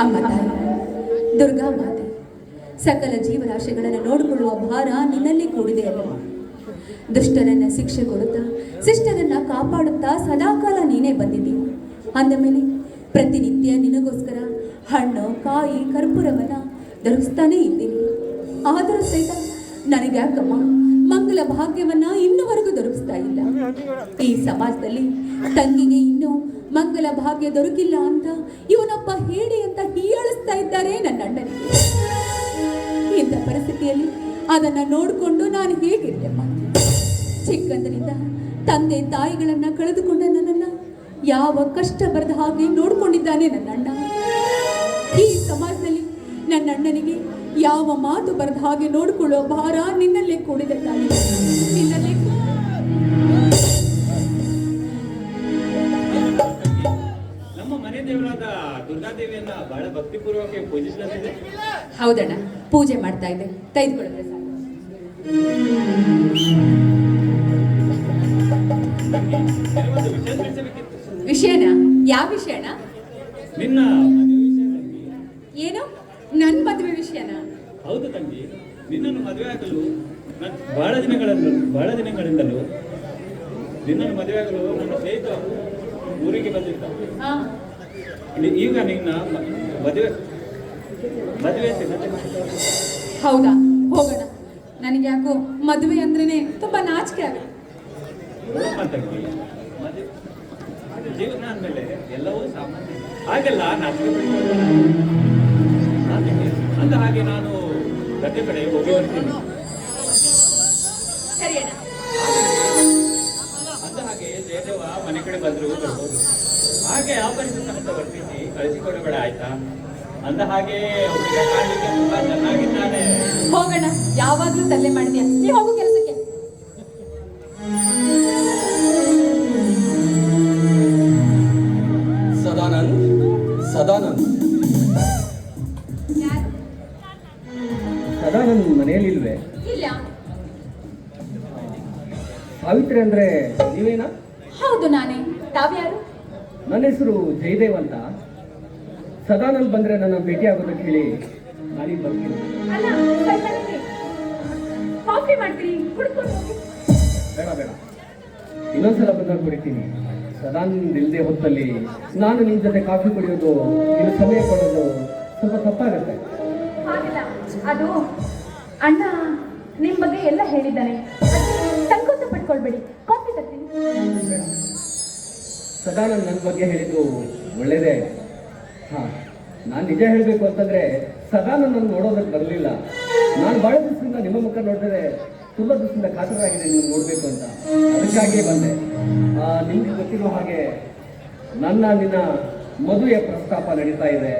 ಅಮ್ಮ ತಾಯಿ ದುರ್ಗಾ ಮಾತೆ, ಸಕಲ ಜೀವರಾಶಿಗಳನ್ನು ನೋಡಿಕೊಳ್ಳುವ ಭಾರ ನಿನ್ನಲ್ಲಿ ಕೂಡಿದೆ ಅಲ್ವಾ? ದುಷ್ಟರನ್ನ ಶಿಕ್ಷೆ ಕೊಡುತ್ತಾ ಶಿಷ್ಟರನ್ನ ಕಾಪಾಡುತ್ತಾ ಸದಾಕಾಲ ನೀನೇ ಬಂದಿದ್ದೀಯ. ಅಂದ ಮೇಲೆ ಪ್ರತಿನಿತ್ಯ ನಿನಗೋಸ್ಕರ ಹಣ್ಣು ಕಾಯಿ ಕರ್ಪೂರವನ್ನ ಧರಿಸ್ತಾನೇ ಇದ್ದೀನಿ. ಆದರೂ ಸಹಿತ ನನಗ್ಯಾಕಮ್ಮ ಮಂಗಲ ಭಾಗ್ಯವನ್ನ ಇನ್ನುವರೆಗೂ ದೊರಕಿಸ್ತಾ ಇಲ್ಲ. ಈ ಸಮಾಜದಲ್ಲಿ ತಂಗಿಗೆ ಇನ್ನೂ ಮಂಗಲ ಭಾಗ್ಯ ದೊರಕಿಲ್ಲ ಅಂತ ಇವನೊಬ್ಬ ಹೇಳಿ ಅಂತ ಹೀಯಾಳಿಸ್ತಾ ಇದ್ದಾರೆ ನನ್ನ ಅಣ್ಣನಿಗೆ. ಇಂಥ ಪರಿಸ್ಥಿತಿಯಲ್ಲಿ ಅದನ್ನ ನೋಡಿಕೊಂಡು ನಾನು ಹೇಗಿರ್ಲಮ್ಮ? ಚಿಕ್ಕಂದಿನಿಂದ ತಂದೆ ತಾಯಿಗಳನ್ನ ಕಳೆದುಕೊಂಡ ನನ್ನನ್ನ ಯಾವ ಕಷ್ಟ ಬರದ ಹಾಗೆ ನೋಡ್ಕೊಂಡಿದ್ದಾನೆ ನನ್ನ ಅಣ್ಣ. ಈ ಸಮಾಜದಲ್ಲಿ ನನ್ನ ಅಣ್ಣನಿಗೆ ಯಾವ ಮಾತು ಬರದ ಹಾಗೆ ನೋಡಿಕೊಳ್ಳುವ ಭಾರ ನಿನ್ನಲ್ಲೇ ಕೂಡಿದೆ ತಾನೆ. ನಿನ್ನಲ್ಲೇ ನಮ್ಮ ಮನೆ ದೇವರಾದ ದುರ್ಗಾದೇವಿಯನ್ನ ಬಹಳ ಭಕ್ತಿಪೂರ್ವಕ ಪೂಜಿಸಲಾಗಿದೆ. ಹೌದಣ್ಣ, ಪೂಜೆ ಮಾಡ್ತಾ ಇದ್ದೆ. ತೆಗೆದುಕೊಳ್ಳುತ್ತೆ ಸಾಕು. ವಿಷಯನಾ? ಯಾವ ವಿಷಯನಾ? ನಿನ್ನ ಮದುವೆ ವಿಷಯ. ಏನು? ನನ್ನ ಮದುವೆ ವಿಷಯನಾ? ಹೌದು ತಂಗಿ, ನಿನ್ನನ್ನು ಮದುವೆ ಆಗಲು ಬಹಳ ದಿನಗಳಿಂದಲೂ ನಿನ್ನನ್ನು ಮದುವೆ ಆಗಲು ನನ್ನ ಸ್ನೇಹಿತ ಊರಿಗೆ ಬಂದಿದ್ದ. ಈಗ ನಿನ್ನ ಮದುವೆ ಹೌದಾ? ಹೋಗೋಣ. ನನಗೆ ಯಾಕೋ ಮದುವೆ ಅಂದ್ರೇನೆ ತುಂಬಾ ನಾಚಿಕೆ ಆಗುತ್ತೆ. ನೋಡಮ್ಮ ತಂಗಿ, ಮತ್ತೆ ಜೀವನ ಅಂದಮೇಲೆ ಎಲ್ಲವೂ ಸಾಮಾನ್ಯ. ಹಾಗೆಲ್ಲ ಅಂದ ಹಾಗೆ ನಾನು ಗದ್ದೆ ಕಡೆ ಹೋಗಿ ಬರ್ತೀನಿ. ಸರಿ ಅಣ್ಣ. ಅಂದ ಹಾಗೆ ಜಯದೇವ ಮನೆ ಕಡೆ ಬಂದ್ರು ಬರ್ಬೋದು. ಹಾಗೆ ಆಪರಿಸಿದ ಅಂತ ಬರ್ತೀನಿ, ಕಳಿಸಿಕೊಡಬೇಡ ಆಯ್ತಾ? ಅಂದ ಹಾಗೆ ಹುಡುಗ ಕಾಣಲಿಕ್ಕೆ ತುಂಬಾ ಚೆನ್ನಾಗಿದ್ದಾನೆ. ಹೋಗೋಣ, ಯಾವಾಗ್ಲೂ ತಲ್ಲೆ ಮಾಡಿದ್ಯಾ, ನೀ ಹೋಗು ಕೆಲಸಕ್ಕೆ. ಸದಾನಂದ್, ಸದಾನಂದ್, ಸದಾನಂದ್ ಮನೆಯಲ್ಲಿಲ್ವೇ? ಇಲ್ಲ. ಸಾವಿತ್ರಿ ಅಂದ್ರೆ ನೀವೇನಾ? ಹೌದು, ನಾನೇ. ತಾವ್ಯಾರು? ನನ್ನ ಹೆಸರು ಜಯದೇವ್ ಅಂತ. ಸದಾನಂದ್ ಬಂದ್ರೆ ನನ್ನ ಭೇಟಿ ಆಗೋದಕ್ಕೆ ಹೇಳಿ ನಾನೀಗ ಬರ್ತೀನಿ. ಅಲ್ಲ, ಸ್ವಲ್ಪ ನಿಲ್ಲಿ. ಕಾಫಿ ಮಾಡ್ತೀರಿ, ಕುಡ್ಕೊಂಡು ಹೋಗಿ. ಬೇಡ ಬೇಡ, ಇನ್ನೊಂದ್ಸಲ ಬಂದಾಗ ಕುಡಿತೀನಿ. ಸದಾನಂದ್ ಇಲ್ಲದೆ ಹೊತ್ತಲ್ಲಿ ನಾನು ನಿನ್ನ ಜೊತೆ ಕಾಫಿ ಕುಡಿಯೋದು, ನೀನು ಸಮಯ ಕೊಡೋದು ಸ್ವಲ್ಪ ತಪ್ಪಾಗುತ್ತೆ. ಹಾಗಿಲ್ಲ, ಅದು ಅಣ್ಣ ನಿಮ್ಮ ಬಗ್ಗೆ ಎಲ್ಲ ಹೇಳಿದ್ದಾನೆ. ಸಂಕೋಚ ಪಡ್ಕೊಳ್ಬೇಡಿ, ಕಾಫಿ ತರ್ತೀನಿ. ಬೇಡ, ಸದಾನಂದ್ ನನ್ನ ಬಗ್ಗೆ ಹೇಳಿದ್ದು ಒಳ್ಳೇದೇ. ಹಾ, ನಾನು ನಿಜ ಹೇಳಬೇಕು ಅಂತಂದ್ರೆ ಸದಾನಂದ್ ನೋಡೋದಕ್ಕೆ ಬರಲಿಲ್ಲ. ನಾನು ಬಹಳ ದಿವಸದಿಂದ ನಿಮ್ಮ ಮುಖ ನೋಡಿದ್ರೆ ತುಂಬ ದಿವಸದಿಂದ ಕಾತರಾಗಿದೆ ನೀವು ನೋಡಬೇಕು ಅಂತ, ಅದಕ್ಕಾಗಿಯೇ ಬಂದೆ. ನಿಮ್ಗೆ ಗೊತ್ತಿರೋ ಹಾಗೆ ನಿನ್ನ ಮದುವೆಯ ಪ್ರಸ್ತಾಪ ನಡೀತಾ ಇದೆ.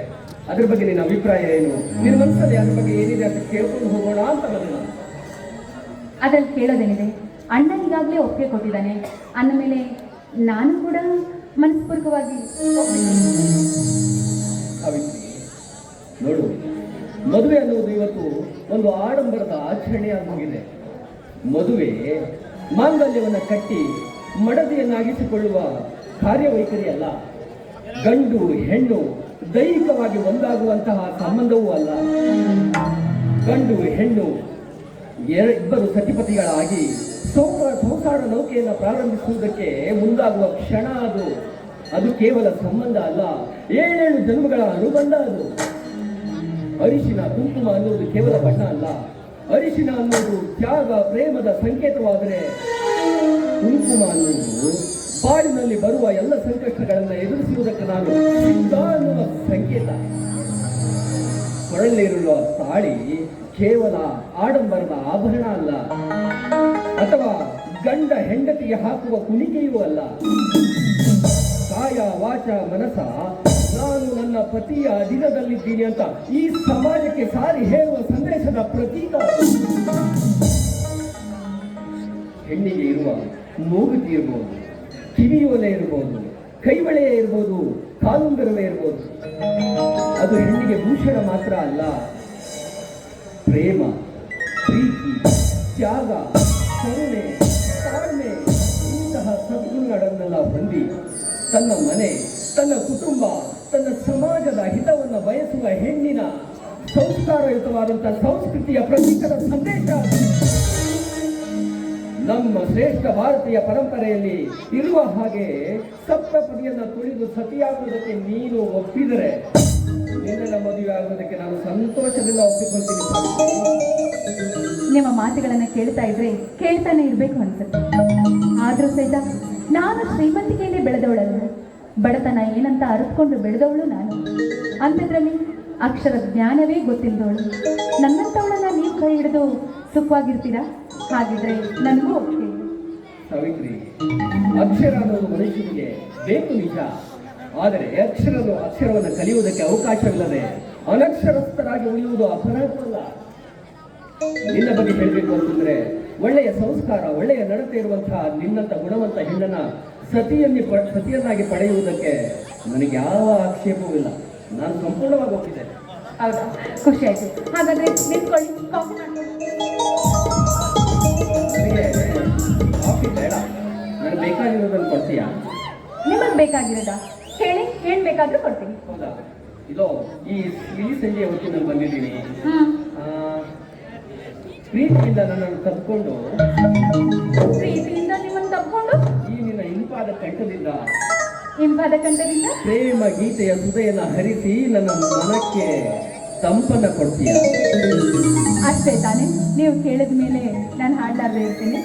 ಅದ್ರ ಬಗ್ಗೆ ನಿನ್ನ ಅಭಿಪ್ರಾಯ ಏನು? ನಿನ್ನ ಮನಸ್ಸಲ್ಲಿ ಅದ್ರ ಬಗ್ಗೆ ಏನಿದೆ ಅಂತ ಕೇಳ್ಕೊಂಡು ಹೋಗೋಣ ಅಂತ ಬಂದೆ ನಾನು. ಅದ್ರಲ್ಲಿ ಕೇಳೋದೇನಿದೆ, ಅಣ್ಣ ಈಗಾಗಲೇ ಒಪ್ಪಿಗೆ ಕೊಟ್ಟಿದ್ದಾನೆ ಅಂದಮೇಲೆ ನಾನು ಕೂಡ ಮನಸ್ಪೂರ್ವಕವಾಗಿ ಸಾವಿತ್ರಿ, ನೋಡು, ಮದುವೆ ಅನ್ನೋದು ಇವತ್ತು ಒಂದು ಆಡಂಬರದ ಆಚರಣೆಯಾಗಿ ಹೋಗಿದೆ. ಮದುವೆ ಮಾಂಗಲ್ಯವನ್ನು ಕಟ್ಟಿ ಮಡದಿಯನ್ನಾಗಿಸಿಕೊಳ್ಳುವ ಕಾರ್ಯವೈಖರಿ ಅಲ್ಲ. ಗಂಡು ಹೆಣ್ಣು ದೈಹಿಕವಾಗಿ ಒಂದಾಗುವಂತಹ ಸಂಬಂಧವೂ ಅಲ್ಲ. ಗಂಡು ಹೆಣ್ಣು ಇಬ್ಬರು ಸತಿಪತಿಗಳಾಗಿ ಸಂಸಾರ ನೌಕೆಯನ್ನು ಪ್ರಾರಂಭಿಸುವುದಕ್ಕೆ ಮುಂದಾಗುವ ಕ್ಷಣ ಅದು ಕೇವಲ ಸಂಬಂಧ ಅಲ್ಲ, 7 ಜನ್ಮಗಳ ಅನುಬಂಧ. ಅದು ಅರಿಶಿನ ಕುಂಕುಮ ಅನ್ನೋದು ಕೇವಲ ಬಣ್ಣ ಅಲ್ಲ. ಅರಿಶಿನ ಅನ್ನೋದು ತ್ಯಾಗ ಪ್ರೇಮದ ಸಂಕೇತವಾದರೆ, ಕುಂಕುಮ ಅನ್ನೋದು ಬಾಳಿನಲ್ಲಿ ಬರುವ ಎಲ್ಲ ಸಂಕಷ್ಟಗಳನ್ನು ಎದುರಿಸುವುದಕ್ಕೆ ನಾನು ಸಿದ್ಧ ಅನ್ನುವ ಸಂಕೇತ. ಕೊರಳಲ್ಲಿರುವ ತಾಳಿ ಕೇವಲ ಆಡಂಬರದ ಆಭರಣ ಅಲ್ಲ, ಅಥವಾ ಗಂಡ ಹೆಂಡತಿಗೆ ಹಾಕುವ ಕುಣಿಕೆಯೂ ಅಲ್ಲ. ಕಾಯ ವಾಚ ಮನಸ ನಾನು ನನ್ನ ಪತಿಯ ಅಧೀನದಲ್ಲಿದ್ದೀನಿ ಅಂತ ಈ ಸಮಾಜಕ್ಕೆ ಸಾರಿ ಹೇಳುವ ಸಂದೇಶದ ಪ್ರತೀಕ. ಹೆಣ್ಣಿಗೆ ಇರುವ ಮೂಗುತಿ ಇರ್ಬೋದು, ಕಿವಿಯೋಲೆ ಇರ್ಬೋದು, ಕೈಬಳೆಯೇ ಇರ್ಬೋದು, ಕಾಲುಂಗರವೇ ಇರ್ಬೋದು, ಅದು ಹೆಣ್ಣಿಗೆ ಭೂಷಣ ಮಾತ್ರ ಅಲ್ಲ. ಪ್ರೇಮ, ಪ್ರೀತಿ, ತ್ಯಾಗ, ಕರುಣೆ, ತಾಳ್ಮೆ ಇಂತಹ ಸದ್ಗುಣಗಳನ್ನೆಲ್ಲ ಹೊಂದಿ ತನ್ನ ಮನೆ, ತನ್ನ ಕುಟುಂಬ, ತನ್ನ ಸಮಾಜದ ಹಿತವನ್ನು ಬಯಸುವ ಹೆಣ್ಣಿನ ಸಂಸ್ಕಾರಯುತವಾದಂತಹ ಸಂಸ್ಕೃತಿಯ ಪ್ರತೀಕದ ಸಂದೇಶ. ನಮ್ಮ ಶ್ರೇಷ್ಠ ಭಾರತೀಯ ಪರಂಪರೆಯಲ್ಲಿ ಇರುವ ಹಾಗೆ ಸಪ್ತಪದಿಯನ್ನು ತುಳಿದು ಸತಿಯಾಗುವುದಕ್ಕೆ ನೀನು ಒಪ್ಪಿದರೆ ನಿನ್ನೆಲ್ಲ ಮದುವೆ ಆಗುವುದಕ್ಕೆ ನಾನು ಸಂತೋಷದಿಂದ ಒಪ್ಪಿಕೊಳ್ತೀನಿ. ನಿಮ್ಮ ಮಾತುಗಳನ್ನು ಕೇಳ್ತಾ ಇದ್ರೆ ಕೇಳ್ತಾನೆ ಇರಬೇಕು ಅನ್ಸುತ್ತೆ. ಆದರೂ ಸಹಿತ ನಾನು ಶ್ರೀಮಂತಿಕೆಯಲ್ಲಿ ಬೆಳೆದವಳಲ್ಲ, ಬಡತನ ಏನಂತ ಅರಿತುಕೊಂಡು ಬೆಳೆದವಳು ನಾನು. ಅಂಥದ್ರಲ್ಲಿ ಅಕ್ಷರ ಜ್ಞಾನವೇ ಗೊತ್ತಿಲ್ಲದವಳು ನನ್ನಂಥವಳನ್ನ ನೀವು ಕೈ ಹಿಡಿದು ಸುಖವಾಗಿರ್ತೀರಾ? ಹಾಗಿದ್ರೆ ನನಗೂ ಒಪ್ಪಿಗೆ. ಸಾವಿತ್ರಿ, ಅಕ್ಷರ ಅನ್ನೋದು ಮನುಷ್ಯನಿಗೆ ಬೇಕು ನಿಜ, ಆದರೆ ಅಕ್ಷರವನ್ನು ಕಲಿಯುವುದಕ್ಕೆ ಅವಕಾಶವಿಲ್ಲದೆ ಅನಕ್ಷರಸ್ಥರಾಗಿ ಉಳಿಯುವುದು ಅಪರಾಧವಲ್ಲ. ನಿನ್ನ ಬಗ್ಗೆ ಹೇಳಬೇಕು ಅಂತಂದ್ರೆ, ಒಳ್ಳೆಯ ಸಂಸ್ಕಾರ, ಒಳ್ಳೆಯ ನಡತೆ ಇರುವಂತಹ ನಿನ್ನಂತ ಗುಣವಂತ ಹೆಣ್ಣನ್ನ ಸತಿಯನ್ನಾಗಿ ಪಡೆಯುವುದಕ್ಕೆ ನನಗೆ ಯಾವ ಆಕ್ಷೇಪವೂ ಇಲ್ಲ. ನಾನು ಸಂಪೂರ್ಣವಾಗಿ ಒಪ್ಪಿದ್ದೇನೆ. ಹೌದಾ? ಖುಷಿ ಆಯ್ತು. ಹಾಗಾದ್ರೆ ನಿಂತ್ಕೊಳ್ಳಿ, ಕಾಫಿ ಮಾಡ್ಕೊಂಡು. ನನಗೆ ಕಾಫಿ ಬೇಡ, ನನಗೆ ಬೇಕಾಗಿರೋದನ್ನು ಕೊಡ್ತೀಯಾ? ನಿಮಗೆ ಬೇಕಾಗಿರೋದಾ? ಹೇಳಿ, ಏನ್ ಬೇಕಾದ್ರೂ ಕೊಡ್ತೀನಿ. ಹೌದಾ? ಇದೋ ಈ ಸಂಜೆಯ ಹೊತ್ತಿನಲ್ಲಿ ಬಂದಿದ್ದೀನಿ. ಪ್ರೀತಿಯಿಂದ ನನ್ನನ್ನು ತಪ್ಪಿಕೊಂಡು, ಪ್ರೀತಿಯಿಂದ ನಿಮ್ಮನ್ನು ತಪ್ಪಿಕೊಂಡು, ಈ ನಿನ್ನ ಇಂಪಾದ ಕಂಠದಿಂದ ಪ್ರೇಮ ಗೀತೆಯ ಸುಧೆಯನ್ನು ಹರಿಸಿ ನನ್ನ ಮನಕ್ಕೆ ತಂಪನ್ನ ಕೊಡ್ತೀಯ. ಅಷ್ಟೇ ತಾನೇ? ನೀವು ಕೇಳಿದ ಮೇಲೆ ನಾನು ಹಾಡಲಾರದೆ ಇರ್ತೀನಿ.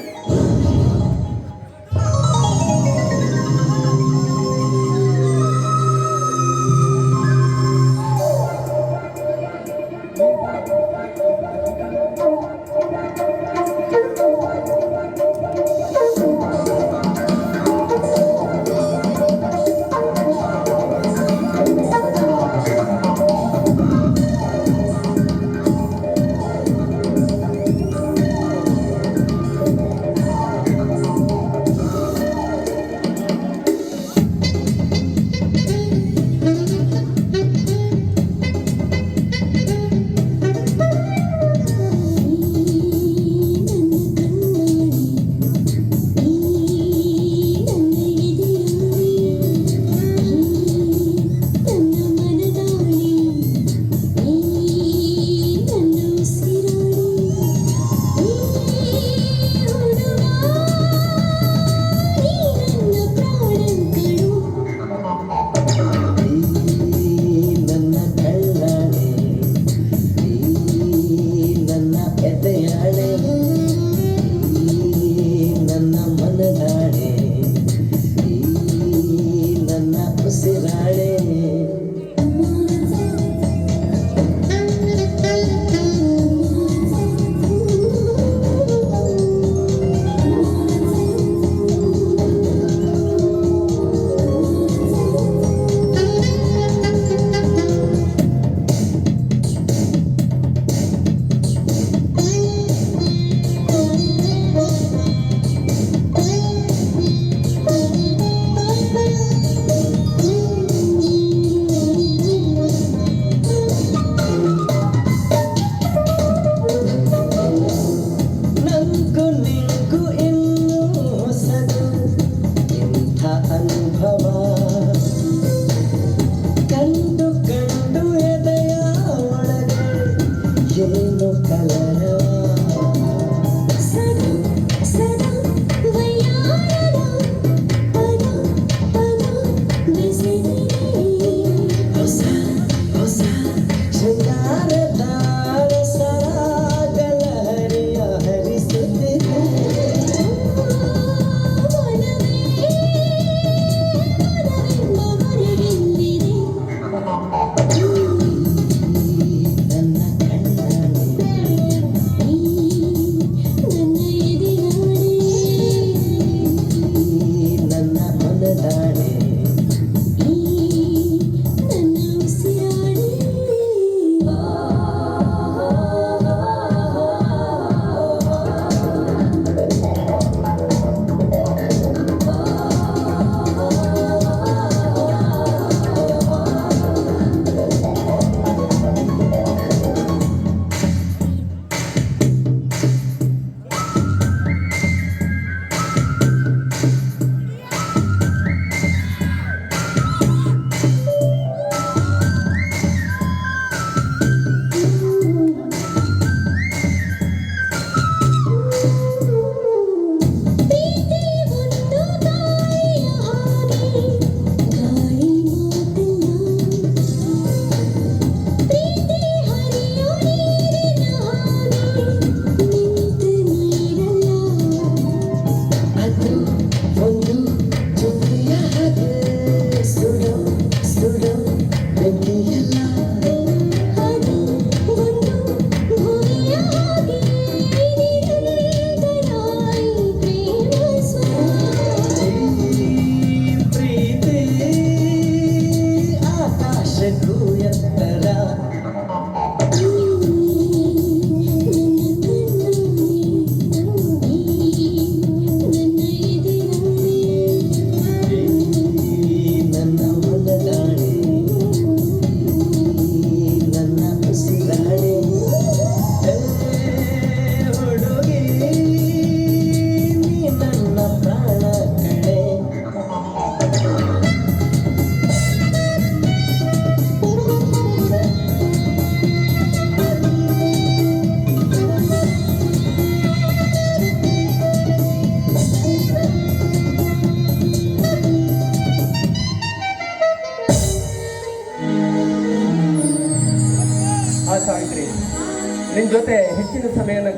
ಜೊತೆ ಹೆಚ್ಚಿನ ಸಮಯನ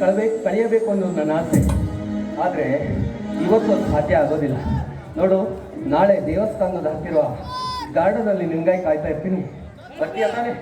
ಕಳೆಯಬೇಕು ಅನ್ನೋದು ನನ್ನ ಆಸೆ. ಆದರೆ ಇವತ್ತು ಅದು ಸಾಧ್ಯ ಆಗೋದಿಲ್ಲ. ನೋಡು, ನಾಳೆ ದೇವಸ್ಥಾನದ ಹತ್ತಿರ ಗಾರ್ಡನಲ್ಲಿ ನಿನ್ಗಾಗಿ ಕಾಯ್ತಾ ಇರ್ತೀನಿ. ಬರ್ತೀಯ ತಾನೆ?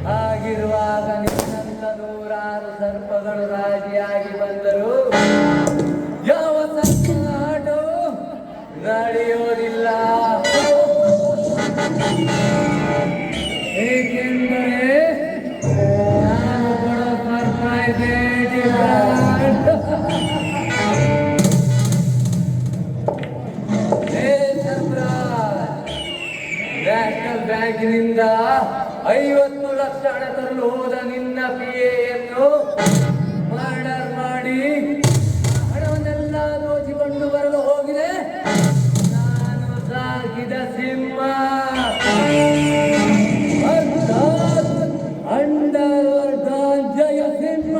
ಹಾಗಿರುವಾಗ ನಿನ್ನಂತ ನೂರಾರು ಸರ್ಪಗಳು ರಾಜಿಯಾಗಿ ಬಂದರು ಯಾವ ಆಟವು ನಡೆಯೋದಿಲ್ಲ. ಏಕೆಂದರೆ ನಾನು ಕೊಡೋ ಸರ್ಪ್ರೈಸ್ ನ್ಯಾಷನಲ್ ಬ್ಯಾಂಕಿನಿಂದ 50 ಲಕ್ಷ ಹಣ ತರಲು ಹೋದ ನಿನ್ನ ಪಿಎಯನ್ನು ಮರ್ಡರ್ ಮಾಡಿ ಹಣವನ್ನೆಲ್ಲ ದೋಚಿಕೊಂಡು ಬರಲು ಹೋಗಿದೆ ನಾನು ಸಾಕಿದ ಸಿಂಹ. ಅಂಡರ್ ಜಯ ಸಿಂಹ.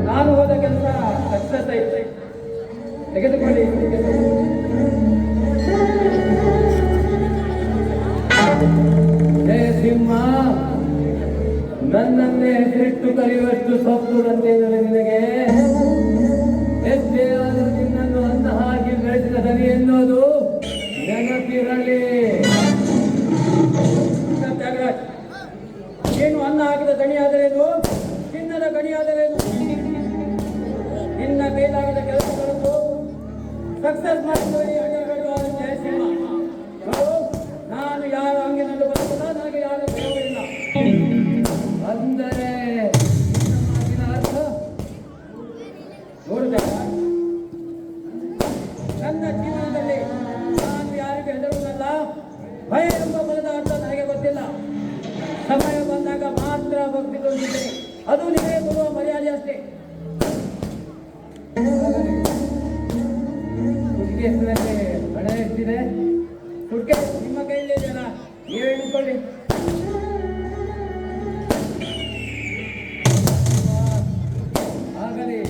ನಾನು ಹೋದ ಕೆಲಸ ಸಕ್ಸಸ್ ಐತೆ, ತೆಗೆದುಕೊಳ್ಳಿ. ಜಯ ಸಿಂಹ, ನನ್ನನ್ನೇ ಹೆಸರಿಟ್ಟು ಕರೆಯುವಷ್ಟು ಸೊಪ್ಪು ಬಂದಿದ್ದರೆ ನಿನಗೆ ಎಷ್ಟೇ ಆದರೂ ನಿನ್ನನ್ನು ಅನ್ನ ಹಾಕಿ ಬೆಳೆಸಿದ ಸರಿ ಎನ್ನುವುದು ನೆನಪಿರಲಿ. ಏನು ಅನ್ನ ಹಾಕಿದ ದಣಿಯಾದರೇನು, ಚಿನ್ನದ ಗಣಿಯಾದರೇನು, ನಿನ್ನ ಕೈಲಾಗಿದ ಕೆಲಸಗಳನ್ನು ಸಕ್ಸಸ್ ಮಾಡಿದವರಿಗೆ ಅಡ್ಡಗಳು ಜಯಸಿಂಹ. ನಾನು ಯಾರ ಅಂಗಿನಲ್ಲೂ ಬರುತ್ತಿಲ್ಲ, ನನಗೆ ಯಾರ ಭಯವಿಲ್ಲ. ಅಂದರೆ ಮಾತಿನ ಅರ್ಥ ನೋಡಿದೆ, ನನ್ನ ಜೀವನದಲ್ಲಿ ನಾನು ಯಾರಿಗೂ ಹೆದರುವುದಲ್ಲ. ಭಯ ಎಂಬ ಪದದ ಅರ್ಥ ನನಗೆ ಗೊತ್ತಿಲ್ಲ. ಸಮಯ ಬಂದಾಗ ಮಾತ್ರ ಭಕ್ತಿ ತೋರಿಸಿದ್ದೇನೆ, ಅದು ನಿಮಗೆ ಕೊಡುವ ಮರ್ಯಾದೆ ಅಷ್ಟೇ. ಸುಟ್ಕೇಸಿನಲ್ಲಿ ಹಣ ಎಷ್ಟಿದೆ? ಸುಟ್ಕೇಸ್ ನಿಮ್ಮ ಕೈಯಲ್ಲಿ ಇದೆಯಲ್ಲ, ನೀವೇ ಇಟ್ಕೊಳ್ಳಿ. ಆಗಲಿ,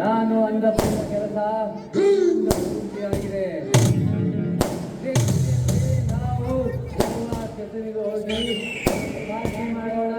ನಾನು ಅಂದಪಟ್ಟ ಕೆಲಸ ಪೂರ್ತಿಯಾಗಿದೆ. ನಾವು ಕೆಸರಿಗೆ ಹೋಗಿ ಪಾರ್ಟಿ ಮಾಡೋಣ.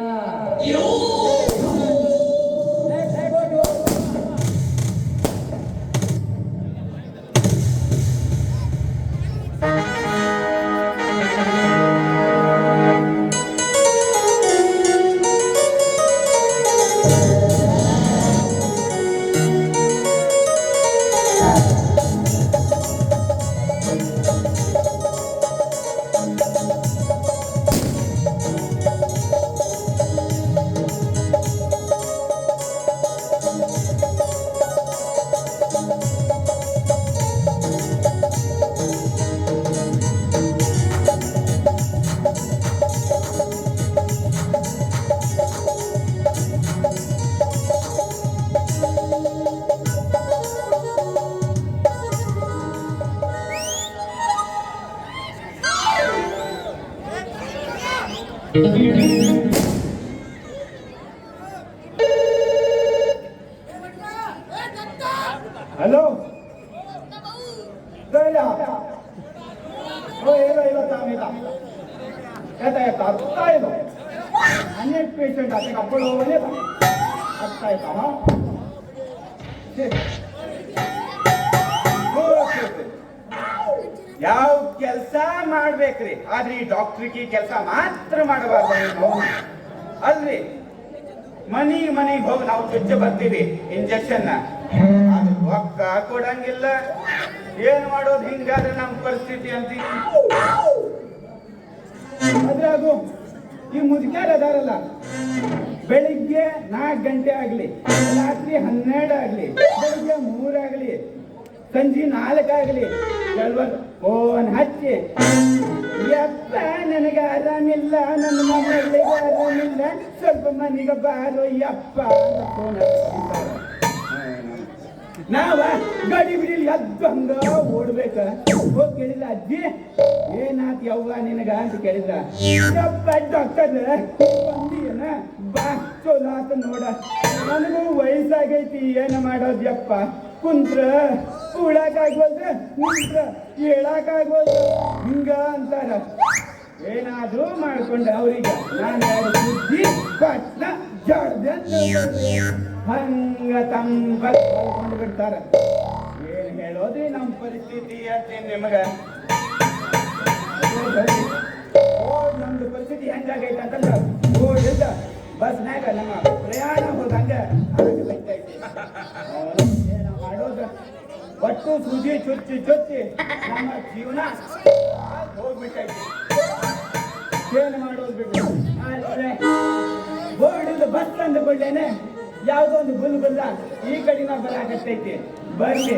हॅलो येलो येता येता आत्ता येलो अनेक पेशंट आता आपण येता आत्ता येता हा ಯಾವ ಕೆಲಸ ಮಾಡ್ಬೇಕ್ರಿ ಆದ್ರೆ ಈ ಡಾಕ್ಟ್ರಿಗೆ ಕೆಲಸ ಮಾತ್ರ ಮಾಡಬಾರ್ದು ಅಲ್ರಿ ಮನೆಗೆ ಹೋಗಿ ನಾವು ಚುಚ್ಚ ಬರ್ತೀವಿ ಇಂಜೆಕ್ಷನ್ ರೊಕ್ಕ ಕೊಡಂಗಿಲ್ಲ ಏನ್ ಮಾಡೋದು ಹಿಂಗಾದ್ರೆ ನಮ್ಮ ಪರಿಸ್ಥಿತಿ ಅಂತೀವಿ ಅದ್ರಾಗು ಈ ಮುದುಕ್ಯಾರ ಅದಾರಲ್ಲ ಬೆಳಿಗ್ಗೆ 4 ಗಂಟೆ ಆಗ್ಲಿ ರಾತ್ರಿ 12 ಆಗ್ಲಿ ಬೆಳಿಗ್ಗೆ 3 ಆಗ್ಲಿ ಸಂಜೆ 4 ಆಗ್ಲಿ ಕೆಲವರು ಫೋನ್ ಹಚ್ಚಿ ಯಪ್ಪ ನನಗೆ ಆರಾಮಿಲ್ಲ ನನ್ನ ಮಗಳಿಗೆ ಆರಾಮಿಲ್ಲ ಸ್ವಲ್ಪ ಮನೆಗೆ ಬಾರೋ ಯಪ್ಪ ಫೋನ್ ನಾವ ಗಾಡಿ ಬಿಡಿಲಿ ಎದ್ದು ಹಂಗ ಓಡ್ಬೇಕ ಹೋಗಿ ಕೇಳಿಲ್ಲ ಅಜ್ಜಿ ಏನಾತ್ ಯವ್ವ ನಿನಗ ಅಂತ ಕೇಳಿದ್ರ ಯಪ್ಪ ಡಾಕ್ಟರ್ ಬಂದಿಯನ ಬಾ ಚಲೋ ಆತ ನೋಡ ನನಗೂ ವಯಸ್ಸಾಗೈತಿ ಏನ ಮಾಡೋದ್ ಯಪ್ಪ ಕುಂತ್ರ ಕೂಡಕ್ಕಾಗ್ವಲ್ದ ನಿಂತ್ರ ಹೇಳಕ್ಕಾಗ್ವಲ್ದ ಹಿಂಗ ಅಂತಾರ ಏನಾದ್ರೂ ಮಾಡ್ಕೊಂಡೆ ಅವ್ರಿಗೆ ನಾನು ಬುದ್ಧಿ ಪಟ್ನ ಜಡ್ದೆ ಹಂಗ ತಂಬಕೊಂಡು ಬಿಡ್ತಾರ ಏನ್ ಹೇಳೋದ್ರಿ ನಮ್ಮ ಪರಿಸ್ಥಿತಿ ಹೇಳ್ತೀನಿ ನಿಮಗ ನಮ್ದು ಪರಿಸ್ಥಿತಿ ಹೆಂಗಾಗೈತೆ ಅಂತಂದ್ರ ಓಡಿದ್ದ ಬಸ್ನಾಗ ನಮ್ಮ ಪ್ರಯಾಣ ಹೋದಂಗ ಏನ ಮಾಡೋದು ಒಟ್ಟು ಸುಜಿ ಚುಚ್ಚಿ ನಮ್ಮ ಜೀವನ ಹೋಗ್ಬಿಟ್ಟೈತಿ ಏನ್ ಮಾಡೋದು ಬಿಟ್ಟು ಬೋರ್ಡಿಂದ ಬಸ್ ತಂದು ಬಿಡ್ಲೇನೆ ಯಾವುದೋ ಒಂದು ಬುಲ್ಲ ಈ ಕಡೆನ ಬರಾಕತ್ತೈತಿ ಬರ್ಲಿ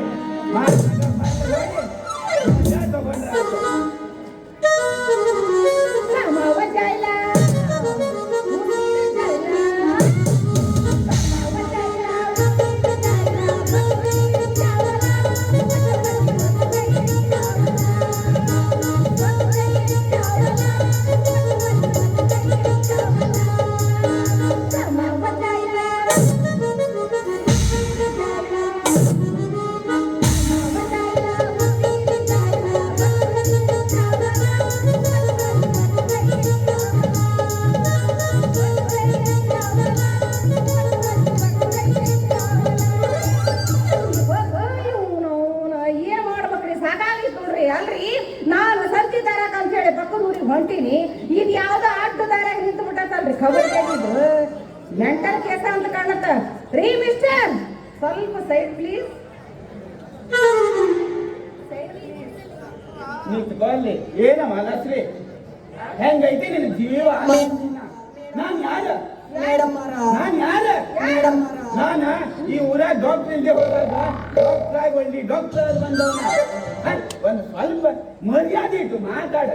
ತಗೊಂಡ್ರ ಹೊಂಟೀನಿ ಇದು ಯಾವ್ದೋ ಅಡ್ಡ ದಾರ ನಿಂತು ಬಿಟ್ಟಲ್ರಿ ಖಬರ್ ತೆಗಿದು ಮೆಂಟಲ್ ಕೇಸ ಅಂತ ಕಾಣತ್ತ ರೀ ಮಿಸ್ಟರ್ ಸ್ವಲ್ಪ ಸೈಡ್ ಪ್ಲೀಸ್ ನಿಂತ್ಕೊಳ್ಳಿ ಏನ ಮನಸ್ರಿ ಹೆಂಗೈತಿ ನಿನ್ನ ಜೀವ ನಾನ್ ಯಾರ ನಾನ್ ಯಾರ ನಾನ ಈ ಊರಾಗ ಡಾಕ್ಟರ್ ಇಲ್ದೆ ಹೋದಾಗ ಡಾಕ್ಟರ್ ಆಗಿ ಒಳ್ಳಿ ಡಾಕ್ಟರ್ ಬಂದವನ ಒಂದು ಸ್ವಲ್ಪ ಮರ್ಯಾದೆ ಇಟ್ಟು ಮಾತಾಡ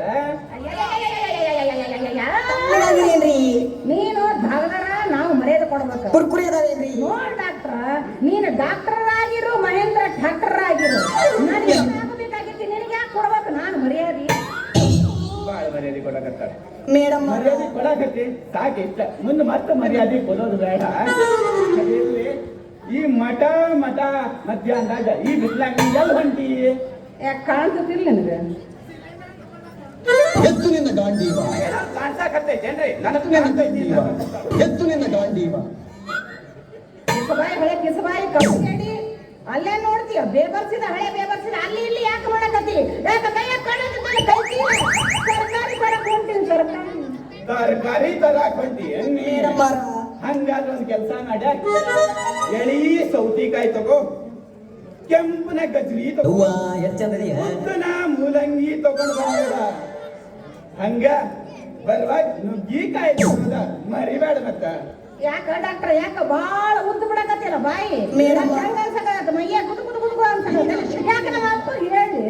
ನೀನು ಧಾಗದಾರ ನಾವು ಮರ್ಯಾದೆ ಕೊಡ್ಬೇಕು ನೋಡ್ ಡಾಕ್ಟ್ರ ನೀನು ಡಾಕ್ಟರ್ ಆಗಿರು ಮಹೇಂದ್ರ ಡಾಕ್ಟರ್ ಆಗಿರು ನನಗೆ ಆಗಬೇಕಾಗಿತ್ತು ನಿನಗೆ ಯಾಕೆ ಕೊಡ್ಬೇಕು ನಾನು ಮರ್ಯಾದೆ ಬಾಳ ಮರ್ಯಾದೆ ಕೊಡಕತ್ತಾರ ಮೇಡಮ್ ಮರ್ಯಾದೆ ಕೊಡಕತ್ತಿ ಸಾಕು ಇಷ್ಟ ಮುಂದೆ ಮತ್ತೆ ಮರ್ಯಾದೆ ಕೊಡೋದು ಬೇಡ ಈ ಮಠ ಮಧ್ಯಾಹ್ನದಾಗ ಈ ಬಿಸ್ಲಾಗ ಎಲ್ಲಿ ಹೊಂಟಿ ಯಾಕೆ ಕಾಣ್ತಿಲ್ಲ ನಿನಗೆ ಎತ್ತು ನಿನ್ನ ಗಾಂಡೀವ ಕಾಣ್ಸಾಕತ್ತೈತೇನ್ರಿ ಎತ್ತು ನಿನ್ನ ಗಾಂಡೀವ ಕಿಸಬಾಯಿ ಹಳೆ ಕಿಸಬಾಯಿ ಕಪ್ಪಡಿ ಅಲ್ಲೇ ನೋಡ್ತೀಯ ಬೇಬರ್ಸಿದ ಹಳೆ ಬೇಬರ್ಸಿದ ಅಲ್ಲಿ ಇಲ್ಲಿ ಯಾಕೆ ಮಾಡಕತ್ತಿ ಯಾಕೆ ಸರ್ಕಾರಿ ಬರಕ್ ಹೊಂಟೀನಿ ತರಕಾರಿ ತರಾಕ್ ಹೊಂಟಿ ಹಂಗಾದ್ರೆ ಒಂದು ಕೆಲಸ ಮಾಡ ಎಳಿ ಸೌತಿಕಾಯಿ ತಗೋ ಕೆಂಪನ ಗಜ್ರಿ ತಗೋ ಉದ್ದನ ಮೂಲಂಗಿ ತಗೊಂಡು ಬಂದ ಹಂಗ ಬರುವಾಗ ನುಗ್ಗಿಕಾಯಿ ತಗೊಂಡ ಮರಿಬೇಡ ಮತ್ತ ಯಾಕ ಡಾಕ್ಟರ್ ಯಾಕ ಬಾಳ ಉದ್ದು ಬಿಡಕತ್ತಿಲ್ಲ ಬಾಯಿ ಮೈಯ ಗುದು ಗುದು ಗುದು ಅಂತ ಯಾಕೆ ನಮ್ಮ ಅಪ್ಪ ಹೇಳಿ